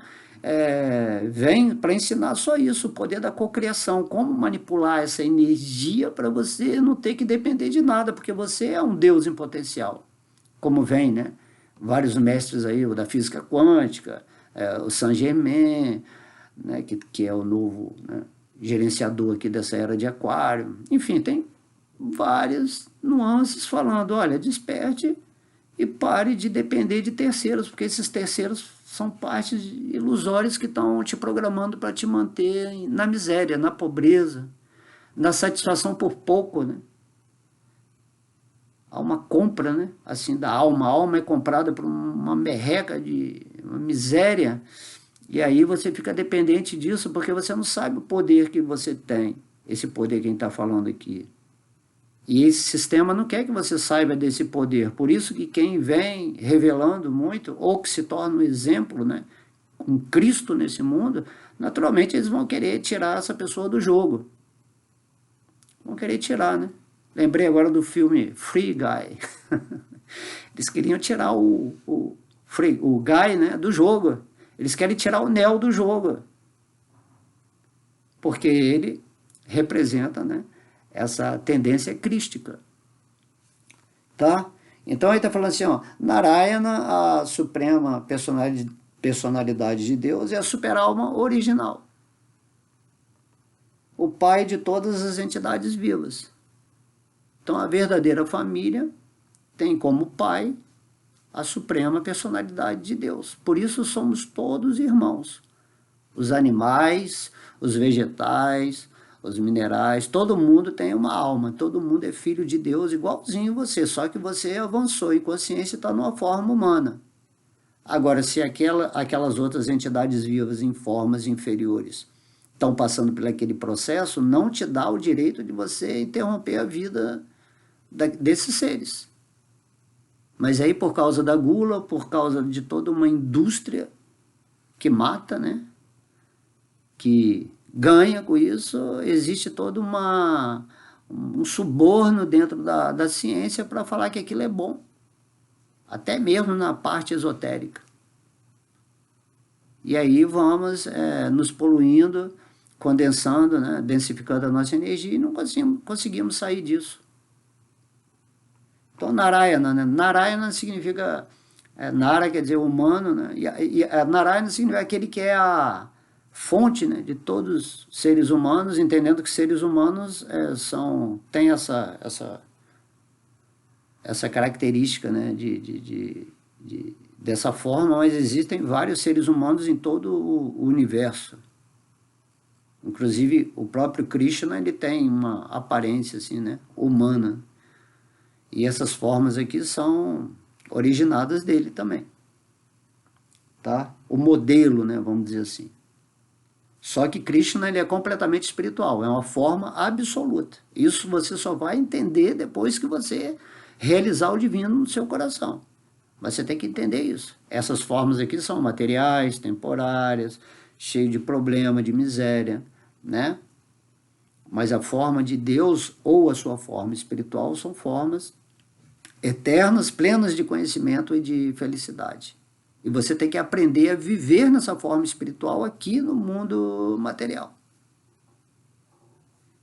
vêm para ensinar só isso, o poder da cocriação, como manipular essa energia para você não ter que depender de nada, porque você é um Deus em potencial. Como vem, né? Vários mestres aí, o da física quântica, o Saint-Germain, né? que é o novo, né? Gerenciador aqui dessa era de Aquário. Enfim, tem várias nuances falando, olha, desperte e pare de depender de terceiros, porque esses terceiros são partes ilusórias que estão te programando para te manter na miséria, na pobreza, na satisfação por pouco, né? Há uma compra, né? Assim, da alma. A alma é comprada por uma merreca de uma miséria, e aí você fica dependente disso porque você não sabe o poder que você tem, esse poder que a gente está falando aqui. E esse sistema não quer que você saiba desse poder. Por isso que quem vem revelando muito, ou que se torna um exemplo, né, com Cristo nesse mundo, naturalmente eles vão querer tirar essa pessoa do jogo. Vão querer tirar, né? Lembrei agora do filme Free Guy. Eles queriam tirar o Guy, né, do jogo. Eles querem tirar o Neo do jogo. Porque ele representa, né, essa tendência crística. Tá? Então ele está falando assim, ó, Narayana, a suprema personalidade de Deus, é a super-alma original. O pai de todas as entidades vivas. Então a verdadeira família tem como pai a suprema personalidade de Deus. Por isso somos todos irmãos. Os animais, os vegetais, os minerais, todo mundo tem uma alma, todo mundo é filho de Deus igualzinho você, só que você avançou em consciência e está numa forma humana. Agora, se aquelas outras entidades vivas em formas inferiores estão passando por aquele processo, não te dá o direito de você interromper a vida desses seres. Mas aí, por causa da gula, por causa de toda uma indústria que mata, né? que ganha com isso, existe todo um suborno dentro da ciência para falar que aquilo é bom, até mesmo na parte esotérica. E aí vamos nos poluindo, condensando, né, densificando a nossa energia e não conseguimos sair disso. Então, Narayana, né? Narayana significa... Nara quer dizer humano, né? E a Narayana significa aquele que é a fonte, né, de todos os seres humanos, entendendo que seres humanos têm essa característica, né, dessa forma, mas existem vários seres humanos em todo o universo. Inclusive, o próprio Krishna, ele tem uma aparência assim, né, humana. E essas formas aqui são originadas dele também. Tá? O modelo, né, vamos dizer assim. Só que Krishna, ele é completamente espiritual, é uma forma absoluta. Isso você só vai entender depois que você realizar o divino no seu coração. Mas você tem que entender isso. Essas formas aqui são materiais, temporárias, cheias de problema, de miséria, né? Mas a forma de Deus ou a sua forma espiritual são formas eternas, plenas de conhecimento e de felicidade. E você tem que aprender a viver nessa forma espiritual aqui no mundo material.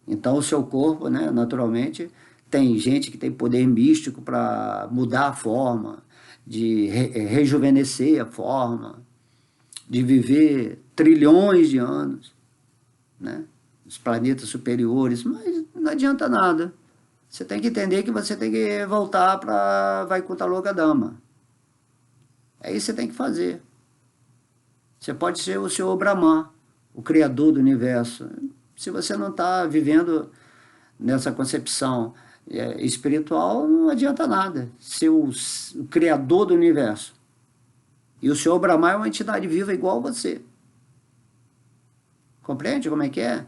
Então o seu corpo, né, naturalmente, tem gente que tem poder místico para mudar a forma, de rejuvenescer a forma, de viver trilhões de anos, né, os planetas superiores, mas não adianta nada. Você tem que entender que você tem que voltar para Vaikuntha Loka Dhamma. É isso que você tem que fazer. Você pode ser o Senhor Brahman, o Criador do Universo. Se você não está vivendo nessa concepção espiritual, não adianta nada ser o Criador do Universo. E o Senhor Brahman é uma entidade viva igual a você. Compreende como é que é?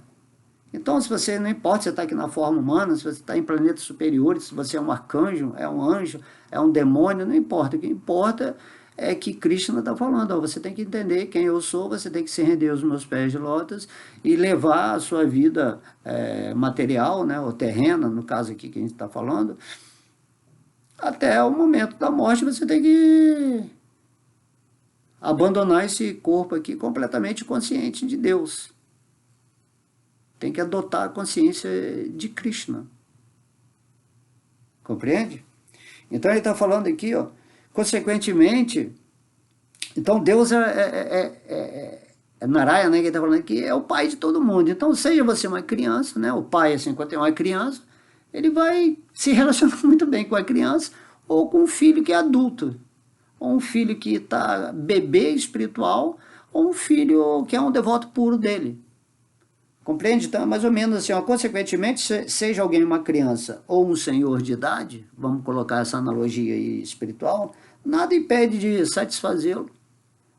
Então, se você, não importa se você está aqui na forma humana, se você está em planetas superiores, se você é um arcanjo, é um anjo, é um demônio, não importa. O que importa é que Krishna está falando, ó, você tem que entender quem eu sou, você tem que se render aos meus pés de lótus e levar a sua vida material, né, ou terrena, no caso aqui que a gente está falando, até o momento da morte. Você tem que abandonar esse corpo aqui completamente consciente de Deus. Tem que adotar a consciência de Krishna. Compreende? Então ele está falando aqui, ó, consequentemente, então Deus é Narayana, né, que ele está falando aqui, é o pai de todo mundo. Então, seja você uma criança, né, o pai, assim, quando tem uma criança, ele vai se relacionar muito bem com a criança, ou com um filho que é adulto, ou um filho que está bebê espiritual, ou um filho que é um devoto puro dele. Compreende? Então, é mais ou menos assim, ó, consequentemente, seja alguém uma criança ou um senhor de idade, vamos colocar essa analogia aí espiritual, nada impede de satisfazê-lo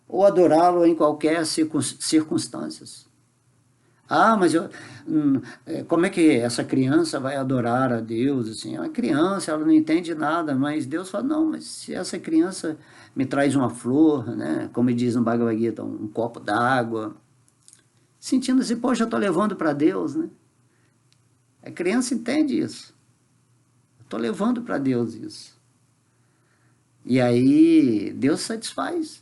ou adorá-lo em qualquer circunstâncias. Ah, mas como é que essa criança vai adorar a Deus? Assim, é uma criança, ela não entende nada, mas Deus fala, não, mas se essa criança me traz uma flor, né, como diz no Bhagavad Gita, um copo d'água, sentindo assim, poxa, eu estou levando para Deus, né? A criança entende isso. Eu estou levando para Deus isso. E aí, Deus satisfaz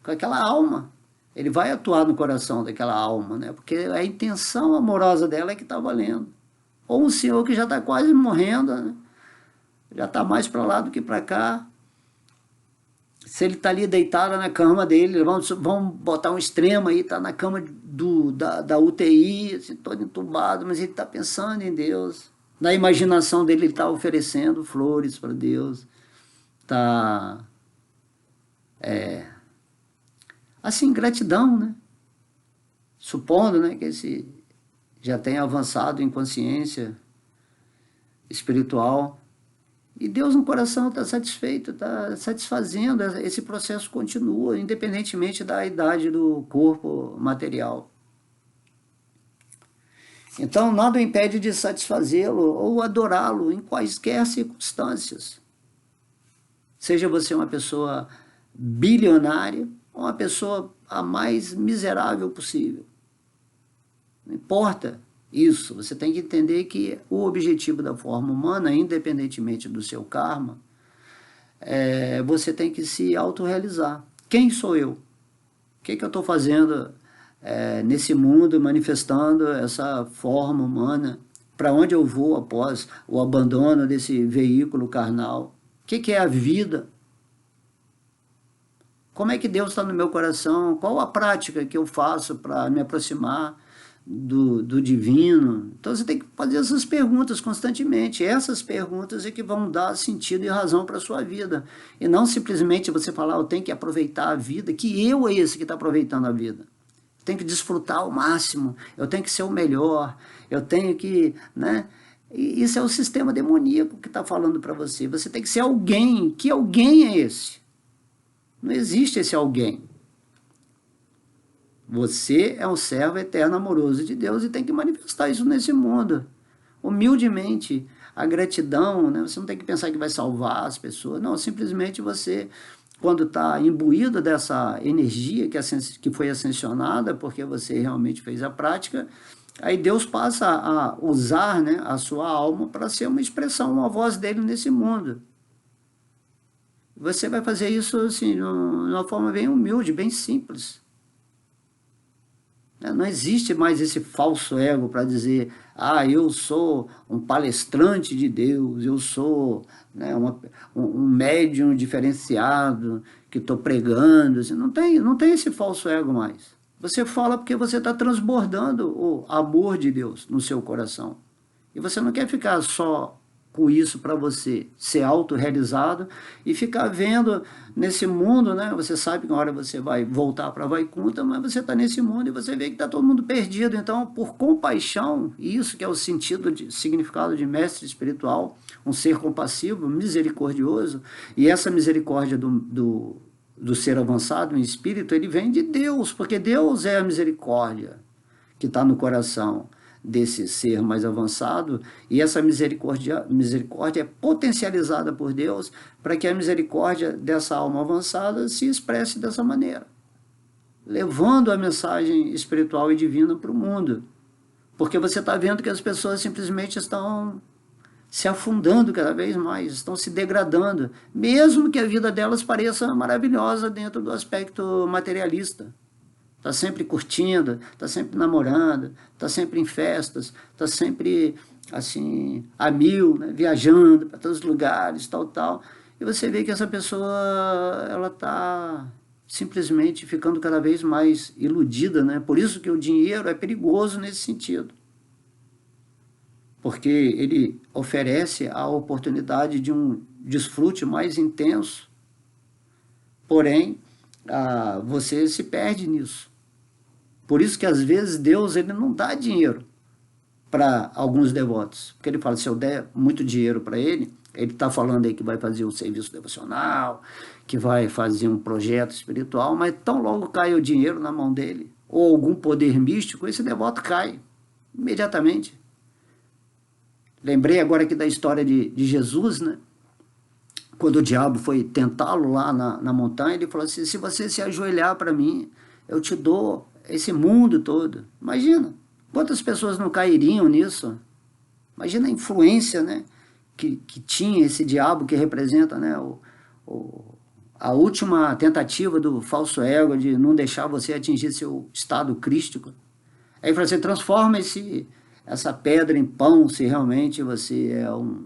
com aquela alma. Ele vai atuar no coração daquela alma, né? Porque a intenção amorosa dela é que está valendo. Ou um senhor que já está quase morrendo, né? Já está mais para lá do que para cá. Se ele está ali deitado na cama dele, vamos botar um extremo aí, está na cama da UTI, assim, todo entubado, mas ele está pensando em Deus. Na imaginação dele, ele está oferecendo flores para Deus. Está, assim, gratidão, né? Supondo, né, que esse já tenha avançado em consciência espiritual. E Deus no coração está satisfeito, está satisfazendo, esse processo continua, independentemente da idade do corpo material. Então, nada o impede de satisfazê-lo ou adorá-lo em quaisquer circunstâncias. Seja você uma pessoa bilionária ou uma pessoa a mais miserável possível. Não importa isso, você tem que entender que o objetivo da forma humana, independentemente do seu karma, você tem que se autorrealizar. Quem sou eu? O que eu estou fazendo nesse mundo, manifestando essa forma humana? Para onde eu vou após o abandono desse veículo carnal? O que é a vida? Como é que Deus está no meu coração? Qual a prática que eu faço para me aproximar do divino? Então você tem que fazer essas perguntas constantemente. Essas perguntas é que vão dar sentido e razão para a sua vida. E não simplesmente você falar, eu tenho que aproveitar a vida, que eu é esse que está aproveitando a vida. Eu tenho que desfrutar ao máximo, eu tenho que ser o melhor, eu tenho que, né? E isso é o sistema demoníaco que está falando para você. Você tem que ser alguém. Que alguém é esse? Não existe esse alguém. Você é um servo eterno amoroso de Deus e tem que manifestar isso nesse mundo. Humildemente, a gratidão, né? Você não tem que pensar que vai salvar as pessoas. Não, simplesmente você, quando está imbuído dessa energia que foi ascensionada, porque você realmente fez a prática, aí Deus passa a usar, né, a sua alma para ser uma expressão, uma voz dele nesse mundo. Você vai fazer isso assim, de uma forma bem humilde, bem simples. Não existe mais esse falso ego para dizer, eu sou um palestrante de Deus, eu sou, né, um médium diferenciado que estou pregando. Assim, não tem esse falso ego mais. Você fala porque você está transbordando o amor de Deus no seu coração. E você não quer ficar só com isso para você ser autorrealizado e ficar vendo nesse mundo, né? Você sabe que uma hora você vai voltar para Vaikuntha, mas você está nesse mundo e você vê que está todo mundo perdido. Então, por compaixão, e isso que é o significado de mestre espiritual, um ser compassivo, misericordioso, e essa misericórdia do ser avançado em espírito, ele vem de Deus, porque Deus é a misericórdia que está no coração desse ser mais avançado, e essa misericórdia é potencializada por Deus para que a misericórdia dessa alma avançada se expresse dessa maneira, levando a mensagem espiritual e divina para o mundo. Porque você está vendo que as pessoas simplesmente estão se afundando cada vez mais, estão se degradando, mesmo que a vida delas pareça maravilhosa dentro do aspecto materialista. Está sempre curtindo, está sempre namorando, está sempre em festas, está sempre assim, a mil, né, viajando para todos os lugares, tal. E você vê que essa pessoa ela está simplesmente ficando cada vez mais iludida, né? Por isso que o dinheiro é perigoso nesse sentido. Porque ele oferece a oportunidade de um desfrute mais intenso. Porém, você se perde nisso. Por isso que às vezes Deus ele não dá dinheiro para alguns devotos. Porque ele fala, se eu der muito dinheiro para ele está falando aí que vai fazer um serviço devocional, que vai fazer um projeto espiritual, mas tão logo cai o dinheiro na mão dele, ou algum poder místico, esse devoto cai imediatamente. Lembrei agora aqui da história de Jesus, né? Quando o diabo foi tentá-lo lá na montanha, ele falou assim, se você se ajoelhar para mim, eu te dou esse mundo todo. Imagina, quantas pessoas não cairiam nisso? Imagina a influência, né, que tinha esse diabo que representa, né, a última tentativa do falso ego de não deixar você atingir seu estado crístico. Aí você transforma essa pedra em pão, se realmente você é um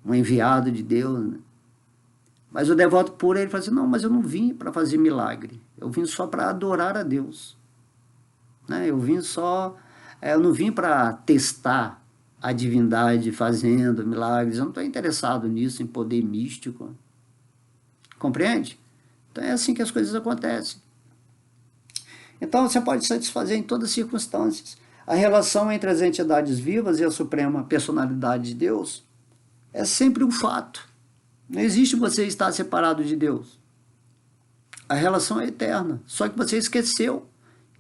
enviado de Deus, né? Mas o devoto puro, ele fala assim, não, mas eu não vim para fazer milagre, eu vim só para adorar a Deus, né? Eu não vim para testar a divindade fazendo milagres, eu não estou interessado nisso, em poder místico, compreende? Então é assim que as coisas acontecem. Então você pode satisfazer em todas as circunstâncias. A relação entre as entidades vivas e a suprema personalidade de Deus é sempre um fato. Não existe você estar separado de Deus. A relação é eterna, só que você esqueceu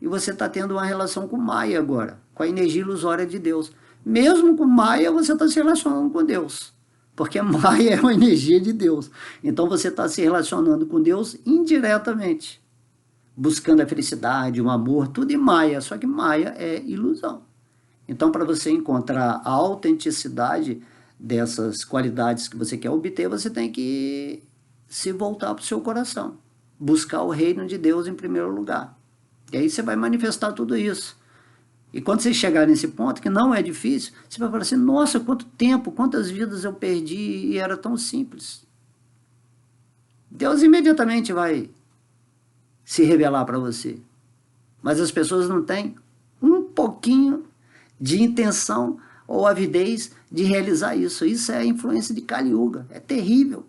e você está tendo uma relação com Maia agora, com a energia ilusória de Deus. Mesmo com Maia você está se relacionando com Deus, porque Maia é uma energia de Deus. Então você está se relacionando com Deus indiretamente, buscando a felicidade, o amor, tudo em Maia, só que Maia é ilusão. Então, para você encontrar a autenticidade dessas qualidades que você quer obter, você tem que se voltar para o seu coração, buscar o reino de Deus em primeiro lugar. E aí você vai manifestar tudo isso. E quando você chegar nesse ponto, que não é difícil, você vai falar assim, nossa, quanto tempo, quantas vidas eu perdi e era tão simples. Deus imediatamente vai se revelar para você. Mas as pessoas não têm um pouquinho de intenção ou avidez de realizar isso. Isso é a influência de Kali Yuga. É terrível.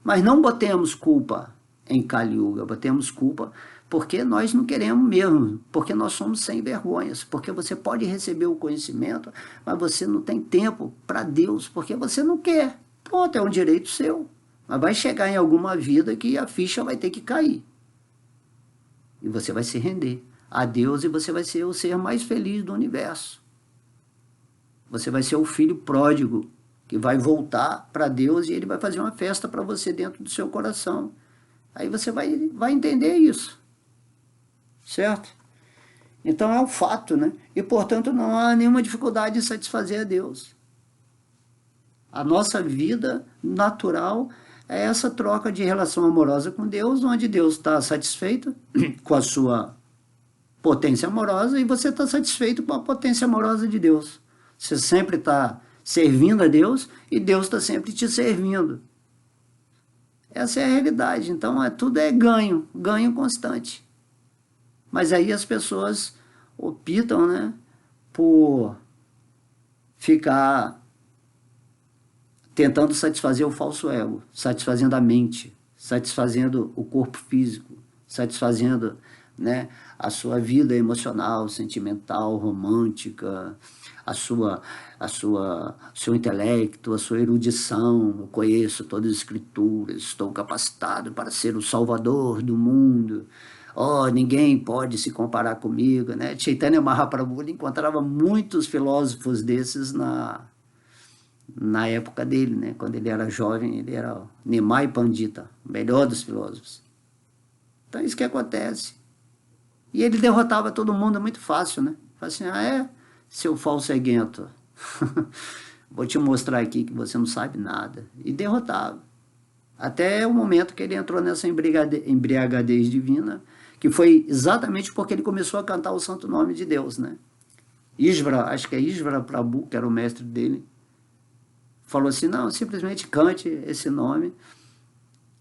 Mas não botemos culpa em Kali Yuga, botemos culpa porque nós não queremos mesmo, porque nós somos sem vergonhas, porque você pode receber o conhecimento, mas você não tem tempo para Deus, porque você não quer. Pronto, é um direito seu. Mas vai chegar em alguma vida que a ficha vai ter que cair. E você vai se render a Deus e você vai ser o ser mais feliz do universo. Você vai ser o filho pródigo que vai voltar para Deus e ele vai fazer uma festa para você dentro do seu coração. Aí você vai entender isso. Certo? Então é um fato, né? E portanto não há nenhuma dificuldade em satisfazer a Deus. A nossa vida natural é essa troca de relação amorosa com Deus, onde Deus está satisfeito com a sua potência amorosa e você está satisfeito com a potência amorosa de Deus. Você sempre está servindo a Deus e Deus está sempre te servindo. Essa é a realidade. Então tudo é ganho, ganho constante. Mas aí as pessoas optam, né, por ficar tentando satisfazer o falso ego, satisfazendo a mente, satisfazendo o corpo físico, satisfazendo, né, a sua vida emocional, sentimental, romântica, seu intelecto, a sua erudição. Eu conheço todas as escrituras, estou capacitado para ser o salvador do mundo. Oh, ninguém pode se comparar comigo, né? Chaitanya Mahaprabhu encontrava muitos filósofos desses na época dele, né? Quando ele era jovem, ele era o Nimai Pandita, o melhor dos filósofos. Então é isso que acontece. E ele derrotava todo mundo muito fácil, né? Fala assim, seu falseguento, vou te mostrar aqui que você não sabe nada. E derrotava. Até o momento que ele entrou nessa embriagadez divina, que foi exatamente porque ele começou a cantar o santo nome de Deus, né? Acho que é Isvara Prabhu, que era o mestre dele, falou assim, não, simplesmente cante esse nome,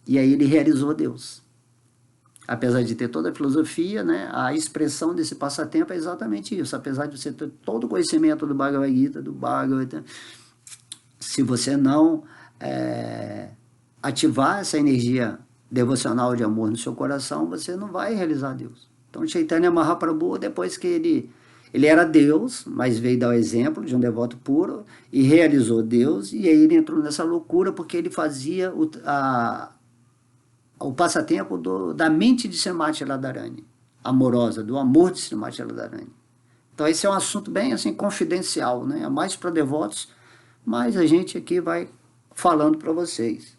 e aí ele realizou Deus. Apesar de ter toda a filosofia, né, a expressão desse passatempo é exatamente isso. Apesar de você ter todo o conhecimento do Bhagavad Gita, do Bhagavata, se você não ativar essa energia devocional de amor no seu coração, você não vai realizar Deus. Então, Chaitanya Mahaprabhu, depois que ele era Deus, mas veio dar o exemplo de um devoto puro e realizou Deus, e aí ele entrou nessa loucura porque ele fazia o passatempo da mente de Srimati Radharani, amorosa, do amor de Srimati Radharani. Então esse é um assunto bem assim confidencial, né? É mais para devotos, mas a gente aqui vai falando para vocês.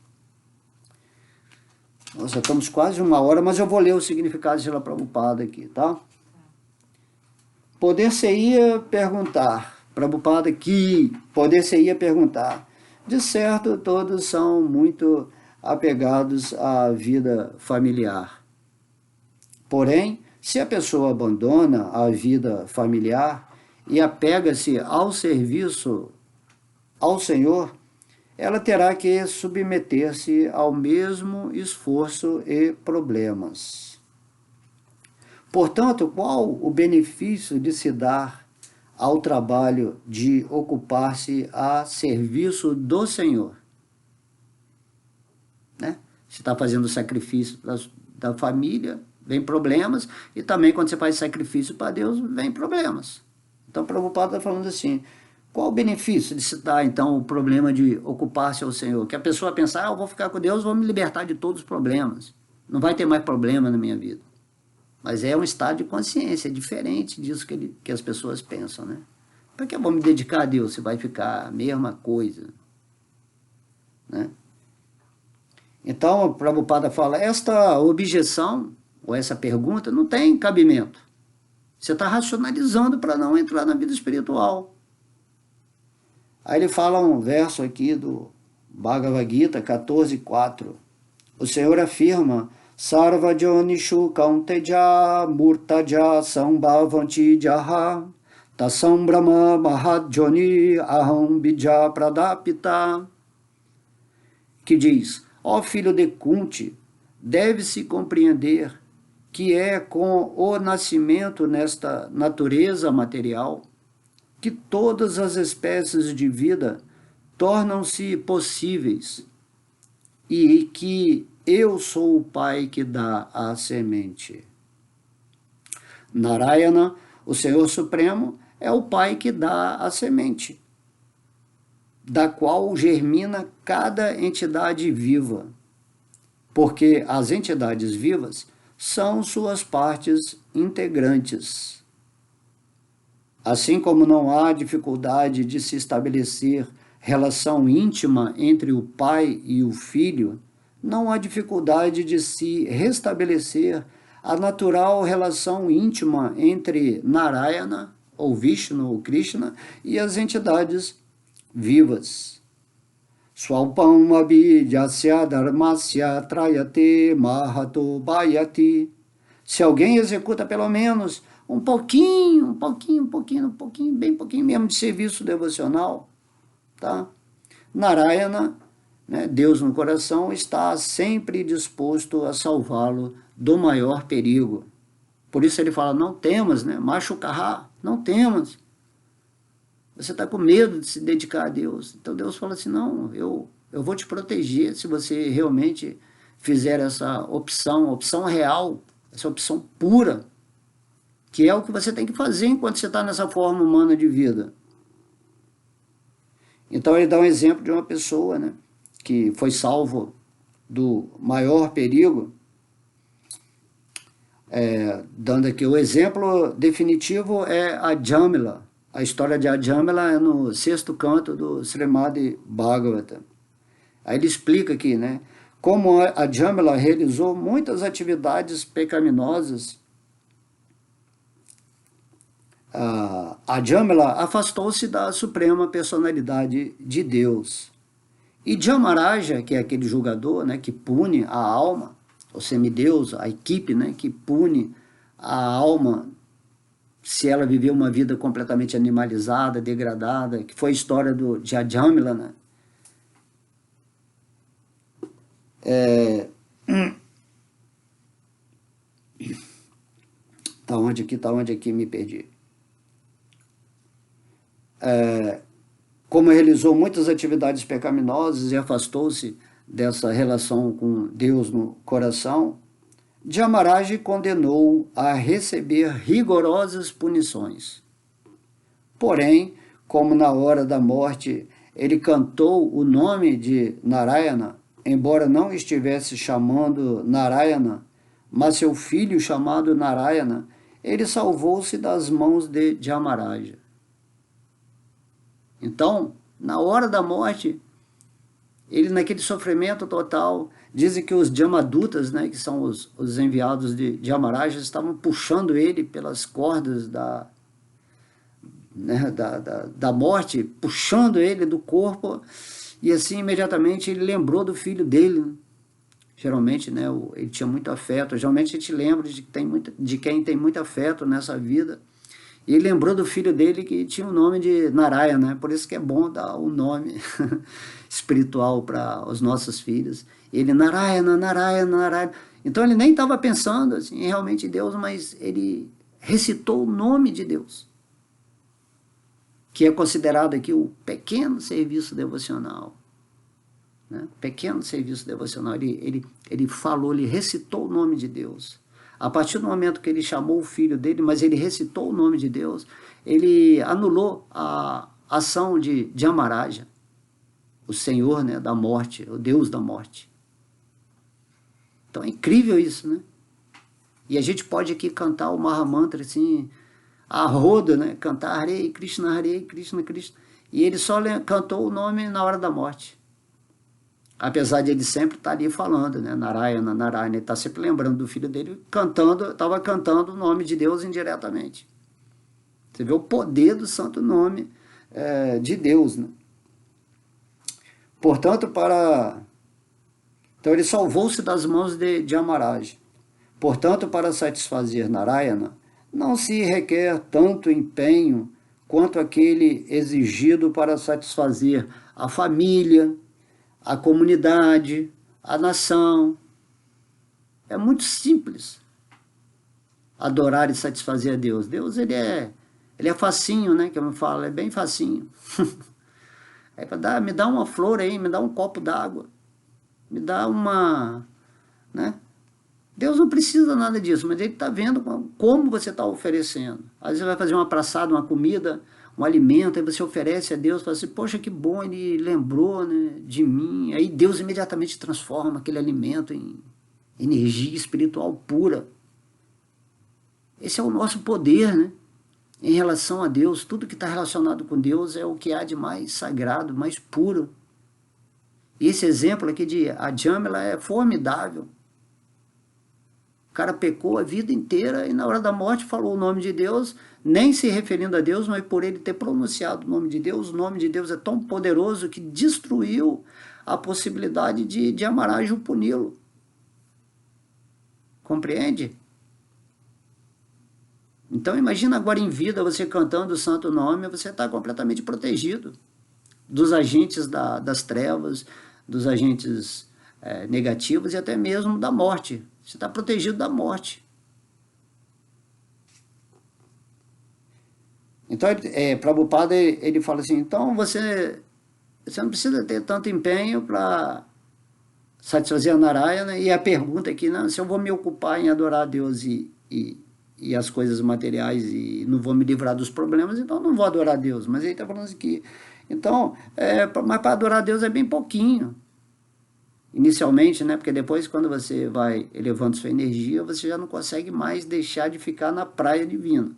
Nós já estamos quase 1 hora, mas eu vou ler o significado de Srila Prabhupada aqui, tá? Poder-se-ia perguntar, Prabhupada aqui, poder-se-ia perguntar, de certo todos são muito apegados à vida familiar. Porém, se a pessoa abandona a vida familiar e apega-se ao serviço ao Senhor, ela terá que submeter-se ao mesmo esforço e problemas. Portanto, qual o benefício de se dar ao trabalho de ocupar-se a serviço do Senhor? Né? Você está fazendo sacrifício da família, vem problemas, e também quando você faz sacrifício para Deus, vem problemas. Então, o Prabhupada está falando assim, qual o benefício de se dar, então, o problema de ocupar-se ao Senhor? Que a pessoa pensar, eu vou ficar com Deus, vou me libertar de todos os problemas. Não vai ter mais problema na minha vida. Mas é um estado de consciência, é diferente disso que as pessoas pensam, né? Para que eu vou me dedicar a Deus se vai ficar a mesma coisa? Né? Então, o Prabhupada fala, esta objeção, ou essa pergunta, não tem cabimento. Você está racionalizando para não entrar na vida espiritual. Aí ele fala um verso aqui do Bhagavad Gita 14.4. O Senhor afirma: Sarva Jonishu Kaunteja Murtaja Sambhavanti Jaha Tasam Brahma Mahadjoni Aham Bija Pradapita. Que diz: ó filho de Kunti, deve-se compreender que é com o nascimento nesta natureza material que todas as espécies de vida tornam-se possíveis e que eu sou o Pai que dá a semente. Narayana, o Senhor Supremo, é o Pai que dá a semente, da qual germina cada entidade viva, porque as entidades vivas são suas partes integrantes. Assim como não há dificuldade de se estabelecer relação íntima entre o pai e o filho, não há dificuldade de se restabelecer a natural relação íntima entre Narayana, ou Vishnu, ou Krishna, e as entidades vivas. Swalpam abhijasya dharmasya trayate mahato bhayati. Se alguém executa pelo menos um pouquinho, bem pouquinho mesmo de serviço devocional, tá? Narayana, né, Deus no coração, está sempre disposto a salvá-lo do maior perigo. Por isso ele fala: não temas, né? Machucará, não temas. Você está com medo de se dedicar a Deus. Então Deus fala assim: não, eu vou te proteger se você realmente fizer essa opção real, essa opção pura, que é o que você tem que fazer enquanto você está nessa forma humana de vida. Então ele dá um exemplo de uma pessoa, né, que foi salvo do maior perigo, dando aqui o exemplo definitivo é a Jamila. A história de Ajamila é no 6º canto do Srimad Bhagavatam. Aí ele explica aqui, né, como a Jamila realizou muitas atividades pecaminosas. A Jamila afastou-se da suprema personalidade de Deus. E Jamaraja, que é aquele julgador, né, que pune a alma, o semideus, a equipe, né, que pune a alma se ela viveu uma vida completamente animalizada, degradada, que foi a história de Ajamila, né? Tá onde aqui, me perdi. Como realizou muitas atividades pecaminosas e afastou-se dessa relação com Deus no coração, Jamaraja condenou a receber rigorosas punições. Porém, como na hora da morte ele cantou o nome de Narayana, embora não estivesse chamando Narayana, mas seu filho chamado Narayana, ele salvou-se das mãos de Jamaraja. Então, na hora da morte, ele naquele sofrimento total, dizem que os Jamadutas, né, que são os enviados de Jamaraja, estavam puxando ele pelas cordas da morte, puxando ele do corpo, e assim imediatamente ele lembrou do filho dele. Geralmente, né, ele tinha muito afeto, geralmente a gente lembra de quem tem muito afeto nessa vida. E ele lembrou do filho dele que tinha o nome de Narayana, né? Por isso que é bom dar o nome espiritual para os nossos filhos. Ele, Narayana, Narayana, Narayana. Então ele nem estava pensando assim, realmente em Deus, mas ele recitou o nome de Deus, que é considerado aqui o pequeno serviço devocional. Né? Pequeno serviço devocional. Ele falou, ele recitou o nome de Deus. A partir do momento que ele chamou o filho dele, mas ele recitou o nome de Deus, ele anulou a ação de Jamaraja, o Senhor, né, da morte, o Deus da morte. Então é incrível isso, né? E a gente pode aqui cantar o Mahamantra assim, a roda, né? Cantar Hare Krishna, Krishna. E ele só cantou o nome na hora da morte. Apesar de ele sempre estar ali falando, né? Narayana, ele está sempre lembrando do filho dele, estava cantando o nome de Deus indiretamente. Você vê o poder do santo nome de Deus, né? Portanto, Então ele salvou-se das mãos de Amaraj. Portanto, para satisfazer Narayana, não se requer tanto empenho quanto aquele exigido para satisfazer a família, a comunidade, a nação. É muito simples adorar e satisfazer a Deus. Deus, ele é facinho, né? Que eu me falo, é bem facinho. Me dá uma flor aí, me dá um copo d'água, me dá uma, né? Deus não precisa nada disso, mas ele está vendo como você está oferecendo. Às vezes você vai fazer uma praçada, uma comida, um alimento, aí você oferece a Deus, fala assim, poxa, que bom, ele lembrou, né, de mim. Aí Deus imediatamente transforma aquele alimento em energia espiritual pura. Esse é o nosso poder, né? Em relação a Deus, tudo que está relacionado com Deus é o que há de mais sagrado, mais puro. E esse exemplo aqui de Ajamila é formidável. O cara pecou a vida inteira e na hora da morte falou o nome de Deus, nem se referindo a Deus, mas por ele ter pronunciado o nome de Deus. O nome de Deus é tão poderoso que destruiu a possibilidade de Amaraj o puni-lo. Compreende? Então imagina agora em vida você cantando o santo nome, você está completamente protegido dos agentes das trevas, dos agentes negativos e até mesmo da morte. Você está protegido da morte. Então, Prabhupada, ele fala assim, então você não precisa ter tanto empenho para satisfazer a Narayana, e a pergunta aqui, não, se eu vou me ocupar em adorar a Deus e as coisas materiais e não vou me livrar dos problemas, então não vou adorar a Deus. Mas ele está falando assim que, então, mas para adorar a Deus é bem pouquinho. Inicialmente, né? Porque depois, quando você vai elevando sua energia, você já não consegue mais deixar de ficar na praia divina.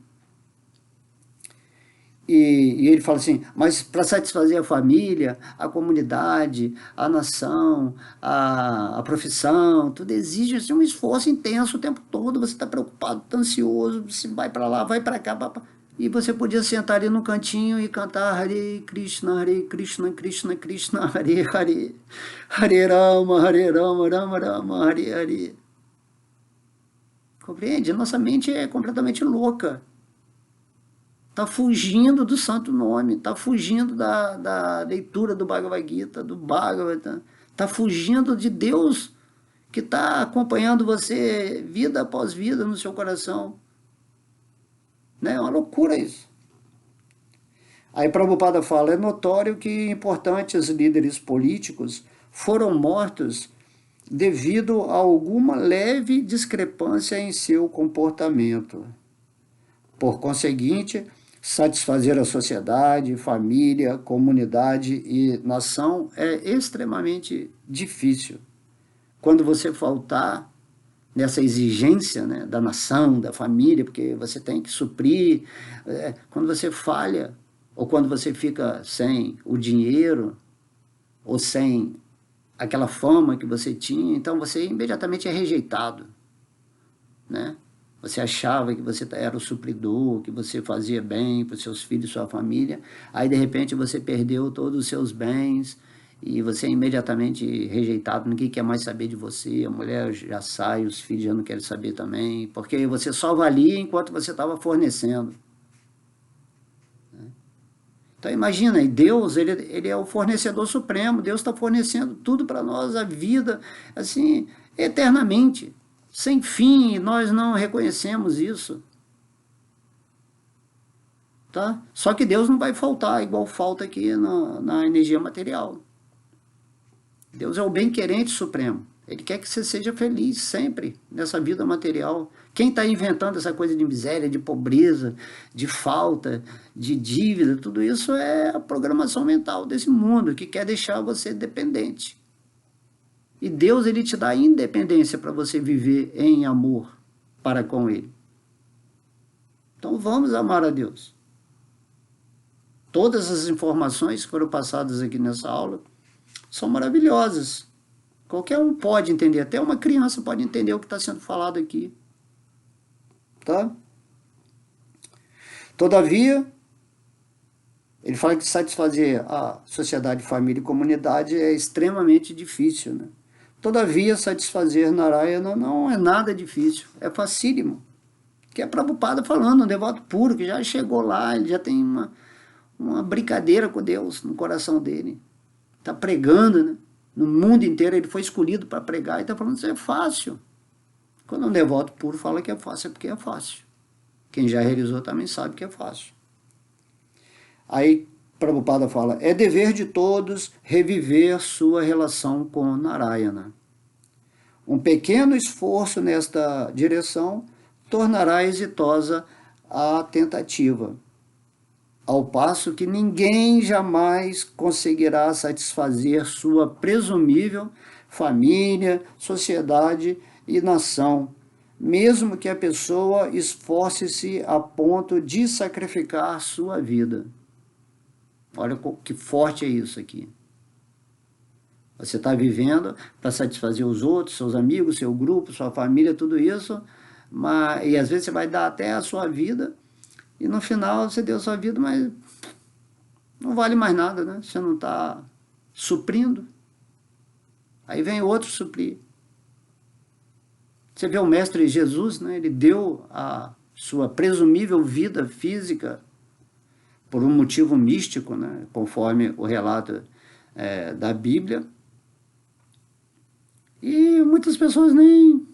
E ele fala assim, mas para satisfazer a família, a comunidade, a nação, a profissão, tudo exige assim, um esforço intenso o tempo todo. Você está preocupado, está ansioso, você vai para lá, vai para cá, e você podia sentar ali no cantinho e cantar Hare Krishna, Krishna Krishna, Hare Hare, Hare Rama, Rama Rama, Hare Hare. Compreende? Nossa mente é completamente louca. Está fugindo do santo nome, está fugindo da leitura do Bhagavad Gita, do Bhagavata, está fugindo de Deus que está acompanhando você vida após vida no seu coração. Né? É uma loucura isso. Aí Prabhupada fala, é notório que importantes líderes políticos foram mortos devido a alguma leve discrepância em seu comportamento. Por conseguinte, satisfazer a sociedade, família, comunidade e nação é extremamente difícil. Quando você faltar nessa exigência, né, da nação, da família, porque você tem que suprir, quando você falha, ou quando você fica sem o dinheiro, ou sem aquela fama que você tinha, então você imediatamente é rejeitado, né? Você achava que você era o supridor, que você fazia bem para os seus filhos e sua família, aí de repente você perdeu todos os seus bens e você é imediatamente rejeitado, ninguém quer mais saber de você, a mulher já sai, os filhos já não querem saber também, porque você só valia enquanto você estava fornecendo. Então imagina, Deus, ele é o fornecedor supremo, Deus está fornecendo tudo para nós, a vida, assim, eternamente. Sem fim, e nós não reconhecemos isso. Tá? Só que Deus não vai faltar, igual falta aqui na energia material. Deus é o bem-querente supremo. Ele quer que você seja feliz sempre nessa vida material. Quem está inventando essa coisa de miséria, de pobreza, de falta, de dívida, tudo isso é a programação mental desse mundo que quer deixar você dependente. E Deus, ele te dá independência para você viver em amor para com ele. Então vamos amar a Deus. Todas as informações que foram passadas aqui nessa aula são maravilhosas. Qualquer um pode entender, até uma criança pode entender o que está sendo falado aqui. Tá? Todavia, ele fala que satisfazer a sociedade, família e comunidade é extremamente difícil, né? Todavia, satisfazer Narayana não é nada difícil, é facílimo. Que é Prabhupada falando, um devoto puro, que já chegou lá, ele já tem uma brincadeira com Deus no coração dele. Está pregando, né? No mundo inteiro, ele foi escolhido para pregar e está falando que isso é fácil. Quando um devoto puro fala que é fácil, é porque é fácil. Quem já realizou também sabe que é fácil. Aí Prabhupada fala, é dever de todos reviver sua relação com Narayana. Um pequeno esforço nesta direção tornará exitosa a tentativa, ao passo que ninguém jamais conseguirá satisfazer sua presumível família, sociedade e nação, mesmo que a pessoa esforce-se a ponto de sacrificar sua vida. Olha que forte é isso aqui. Você está vivendo para satisfazer os outros, seus amigos, seu grupo, sua família, tudo isso, e às vezes você vai dar até a sua vida, e no final você deu a sua vida, mas não vale mais nada, né? Você não está suprindo. Aí vem outro suprir. Você vê o Mestre Jesus, né? Ele deu a sua presumível vida física por um motivo místico, né? Conforme o relato da Bíblia. E muitas pessoas nem...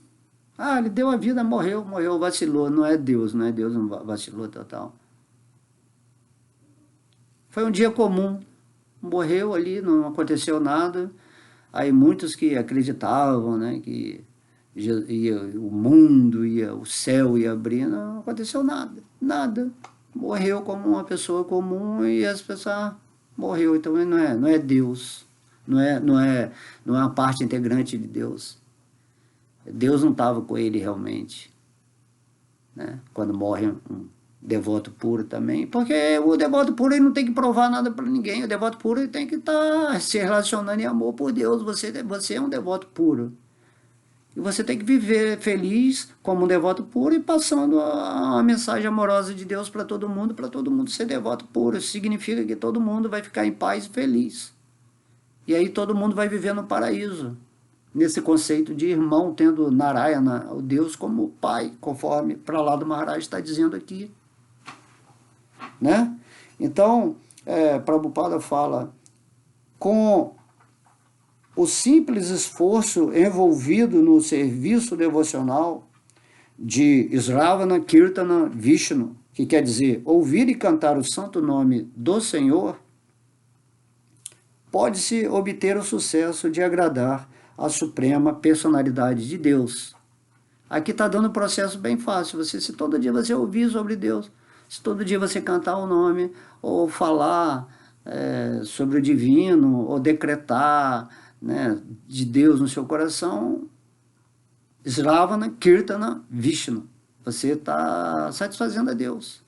ele deu a vida, morreu, vacilou. Não é Deus, não vacilou total. Foi um dia comum, morreu ali, não aconteceu nada. Aí muitos que acreditavam, né, que o mundo, o céu ia abrir, não aconteceu nada. Morreu como uma pessoa comum e as pessoas morreu. Então não é Deus, não é uma parte integrante de Deus. Deus não estava com ele realmente, né? Quando morre um devoto puro também, porque o devoto puro ele não tem que provar nada para ninguém, o devoto puro ele tem que estar se relacionando em amor por Deus, você é um devoto puro, e você tem que viver feliz como um devoto puro e passando a mensagem amorosa de Deus para todo mundo ser devoto puro. Isso significa que todo mundo vai ficar em paz e feliz, e aí todo mundo vai viver no paraíso, nesse conceito de irmão, tendo Narayana, o Deus, como pai, conforme Prahlada Maharaj está dizendo aqui. Né? Então, Prabhupada fala, com o simples esforço envolvido no serviço devocional de Sravana Kirtana Vishnu, que quer dizer ouvir e cantar o santo nome do Senhor, pode-se obter o sucesso de agradar a suprema personalidade de Deus. Aqui está dando um processo bem fácil. Se todo dia você ouvir sobre Deus, se todo dia você cantar o nome, ou falar sobre o divino, ou decretar, né, de Deus no seu coração, Sravana Kirtana Vishnu, você está satisfazendo a Deus.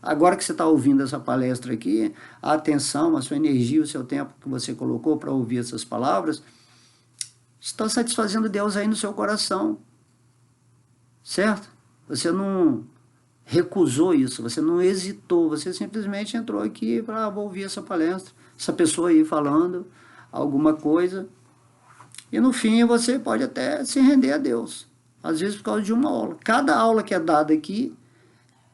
Agora que você está ouvindo essa palestra aqui, a atenção, a sua energia, o seu tempo que você colocou para ouvir essas palavras, está satisfazendo Deus aí no seu coração, certo? Você não recusou isso, você não hesitou, você simplesmente entrou aqui e falou, vou ouvir essa palestra, essa pessoa aí falando alguma coisa, e no fim você pode até se render a Deus, às vezes por causa de uma aula. Cada aula que é dada aqui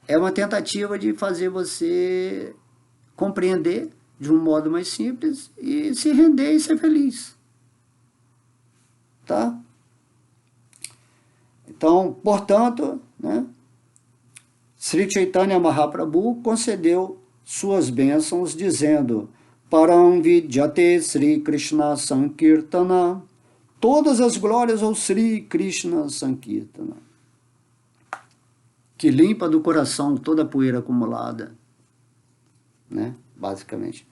é uma tentativa de fazer você compreender de um modo mais simples e se render e ser feliz. Tá? Então, portanto, né, Sri Chaitanya Mahaprabhu concedeu suas bênçãos dizendo Param Vidyate Sri Krishna Sankirtana, todas as glórias ao Sri Krishna Sankirtana, que limpa do coração toda a poeira acumulada, né, basicamente,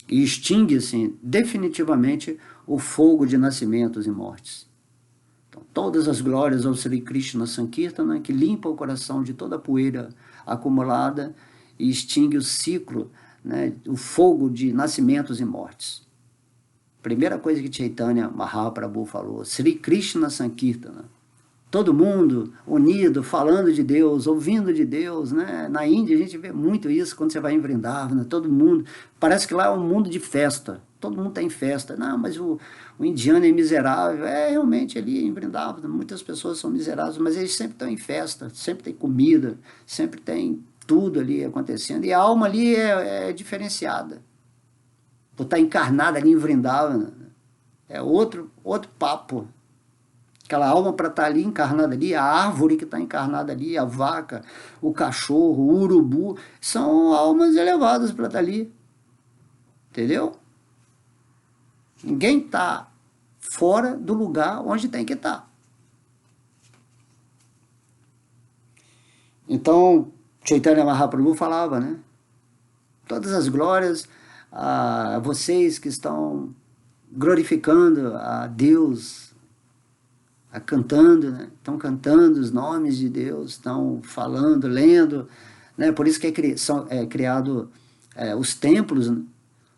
e extingue assim, definitivamente o fogo de nascimentos e mortes. Então, todas as glórias ao Sri Krishna Sankirtana, que limpa o coração de toda a poeira acumulada e extingue o ciclo, né, o fogo de nascimentos e mortes. Primeira coisa que Chaitanya Mahaprabhu falou, Sri Krishna Sankirtana, todo mundo unido, falando de Deus, ouvindo de Deus, né? Na Índia a gente vê muito isso quando você vai em Vrindavana, todo mundo, parece que lá é um mundo de festa, todo mundo está em festa. Não, mas o indiano é miserável, realmente ali em Vrindavana, muitas pessoas são miseráveis, mas eles sempre estão em festa, sempre tem comida, sempre tem tudo ali acontecendo, e a alma ali é diferenciada, por estar encarnada ali em Vrindavana, é outro papo. Aquela alma para estar ali encarnada ali, a árvore que está encarnada ali, a vaca, o cachorro, o urubu, são almas elevadas para estar ali. Entendeu? Ninguém está fora do lugar onde tem que estar. Então, Chaitanya Mahaprabhu falava, né? Todas as glórias a vocês que estão glorificando a Deus, cantando, né? Estão cantando os nomes de Deus, estão falando, lendo, né? Por isso que é criado os templos, né?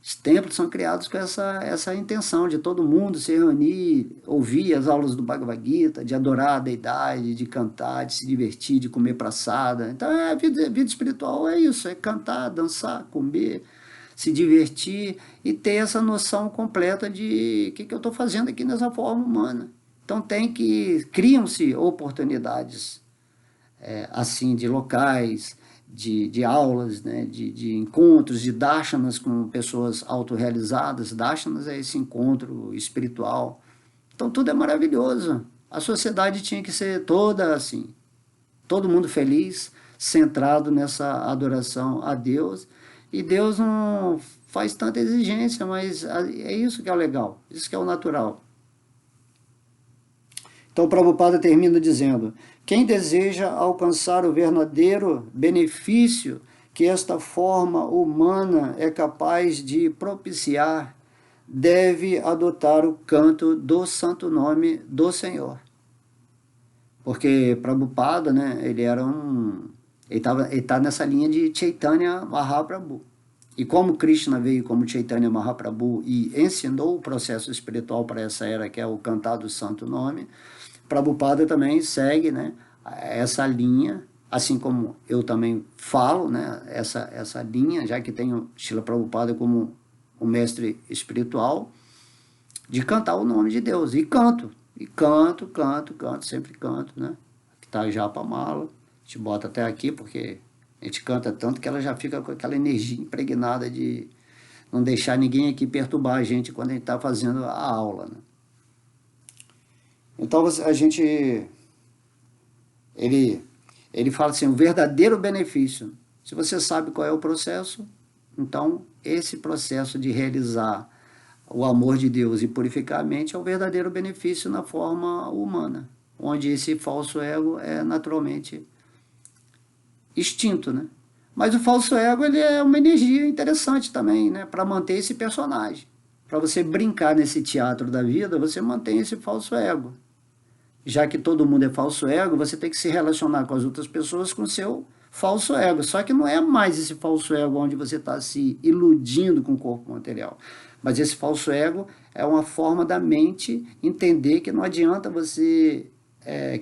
Os templos são criados com essa intenção de todo mundo se reunir, ouvir as aulas do Bhagavad Gita, de adorar a deidade, de cantar, de se divertir, de comer praçada. Então a vida espiritual é isso, é cantar, dançar, comer, se divertir e ter essa noção completa de o que eu estou fazendo aqui nessa forma humana. Então criam-se oportunidades assim de locais, de aulas, né, de encontros, de darshanas com pessoas autorrealizadas. Darshanas é esse encontro espiritual. Então tudo é maravilhoso. A sociedade tinha que ser toda assim, todo mundo feliz, centrado nessa adoração a Deus. E Deus não faz tanta exigência, mas é isso que é o legal, isso que é o natural. Então, Prabhupada termina dizendo: quem deseja alcançar o verdadeiro benefício que esta forma humana é capaz de propiciar, deve adotar o canto do santo nome do Senhor. Porque Prabhupada, né, ele tá nessa linha de Chaitanya Mahaprabhu. E como Krishna veio como Chaitanya Mahaprabhu e ensinou o processo espiritual para essa era, que é o cantar do santo nome, Prabhupada também segue, né, essa linha, assim como eu também falo, né, essa linha, já que tenho Srila Prabhupada como o mestre espiritual, de cantar o nome de Deus. E canto, sempre canto, né? Que tá já para mala, a gente bota até aqui, porque a gente canta tanto que ela já fica com aquela energia impregnada de não deixar ninguém aqui perturbar a gente quando a gente está fazendo a aula, né? Então ele fala assim, o verdadeiro benefício. Se você sabe qual é o processo, então esse processo de realizar o amor de Deus e purificar a mente é o verdadeiro benefício na forma humana, onde esse falso ego é naturalmente extinto, né? Mas o falso ego, ele é uma energia interessante também, né, para manter esse personagem. Para você brincar nesse teatro da vida, você mantém esse falso ego. Já que todo mundo é falso ego, você tem que se relacionar com as outras pessoas com o seu falso ego. Só que não é mais esse falso ego onde você está se iludindo com o corpo material. Mas esse falso ego é uma forma da mente entender que não adianta você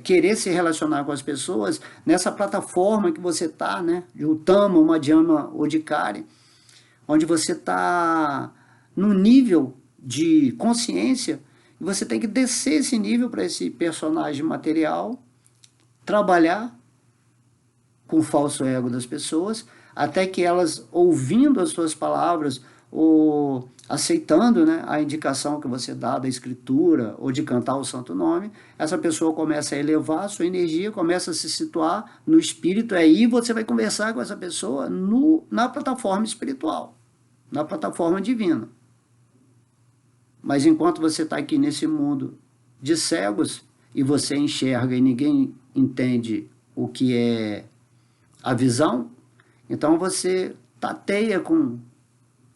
querer se relacionar com as pessoas nessa plataforma que você está, né? De Utama, Madhyama ou de Kari, onde você está no nível de consciência. E você tem que descer esse nível para esse personagem material, trabalhar com o falso ego das pessoas, até que elas, ouvindo as suas palavras, ou aceitando, né, a indicação que você dá da escritura, ou de cantar o santo nome, essa pessoa começa a elevar a sua energia, começa a se situar no espírito, aí você vai conversar com essa pessoa na plataforma espiritual, na plataforma divina. Mas enquanto você está aqui nesse mundo de cegos, e você enxerga e ninguém entende o que é a visão, então você tateia com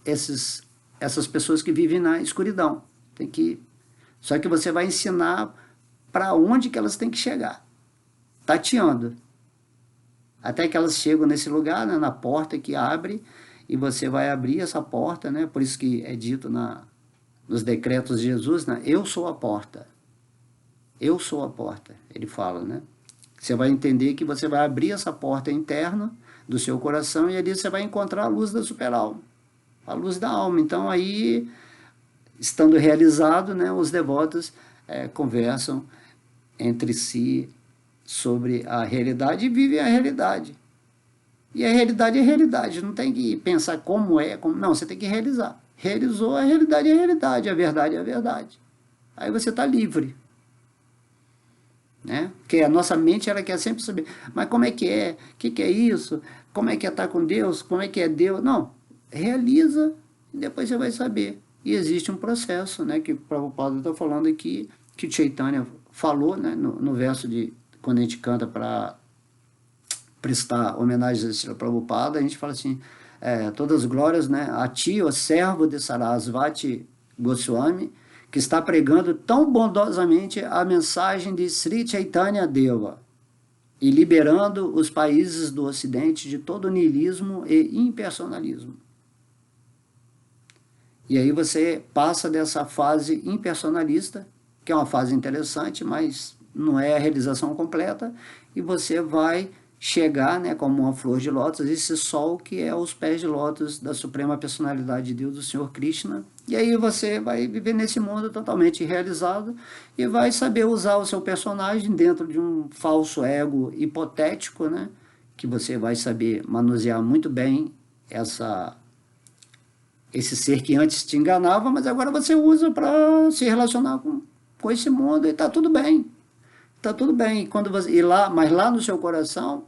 essas pessoas que vivem na escuridão. Só que você vai ensinar para onde que elas têm que chegar, tateando. Até que elas chegam nesse lugar, né, na porta que abre, e você vai abrir essa porta, né, por isso que é dito nos decretos de Jesus, né, eu sou a porta. Eu sou a porta, ele fala, né? Você vai entender que você vai abrir essa porta interna do seu coração e ali você vai encontrar a luz da superalma, a luz da alma. Então aí, estando realizado, né, os devotos conversam entre si sobre a realidade e vivem a realidade. E a realidade é a realidade, não tem que pensar como é, como... não, você tem que realizar. Realizou, a realidade é a realidade, a verdade é a verdade. Aí você está livre. Né? Porque a nossa mente ela quer sempre saber, mas como é que é? O que é isso? Como é que é estar com Deus? Como é que é Deus? Não, realiza e depois você vai saber. E existe um processo, né, que o Prabhupada está falando aqui, que Chaitanya falou, né, no verso de quando a gente canta para prestar homenagem a Srila Prabhupada, a gente fala assim, todas as glórias, né, a ti, o servo de Sarasvati Goswami, que está pregando tão bondosamente a mensagem de Sri Chaitanya Deva e liberando os países do Ocidente de todo niilismo e impersonalismo. E aí você passa dessa fase impersonalista, que é uma fase interessante, mas não é a realização completa, e você vai chegar, né, como uma flor de lótus, esse sol que é os pés de lótus da Suprema Personalidade de Deus, do Senhor Krishna, e aí você vai viver nesse mundo totalmente realizado e vai saber usar o seu personagem dentro de um falso ego hipotético, né, que você vai saber manusear muito bem esse ser que antes te enganava, mas agora você usa para se relacionar com esse mundo e está tudo bem. Está tudo bem. Mas lá no seu coração,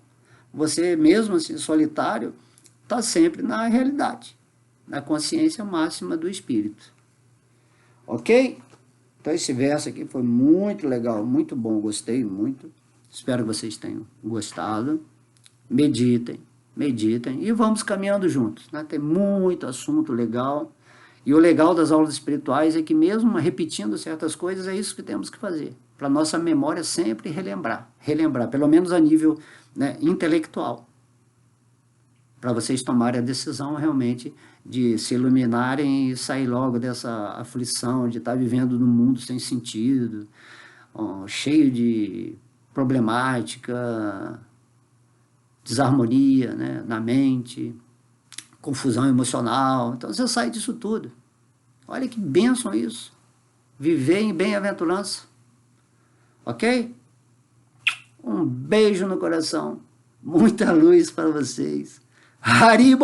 você mesmo assim, solitário, está sempre na realidade, na consciência máxima do Espírito. Ok? Então esse verso aqui foi muito legal, muito bom, gostei muito. Espero que vocês tenham gostado. Meditem, meditem e vamos caminhando juntos. Né? Tem muito assunto legal. E o legal das aulas espirituais é que mesmo repetindo certas coisas, é isso que temos que fazer. Para a nossa memória sempre relembrar, pelo menos a nível, né, intelectual. Para vocês tomarem a decisão realmente de se iluminarem e sair logo dessa aflição de estar vivendo num mundo sem sentido, cheio de problemática, desarmonia, né, na mente, confusão emocional. Então você sai disso tudo. Olha que bênção isso. Viver em bem-aventurança. Ok? Um beijo no coração. Muita luz para vocês. Haribo!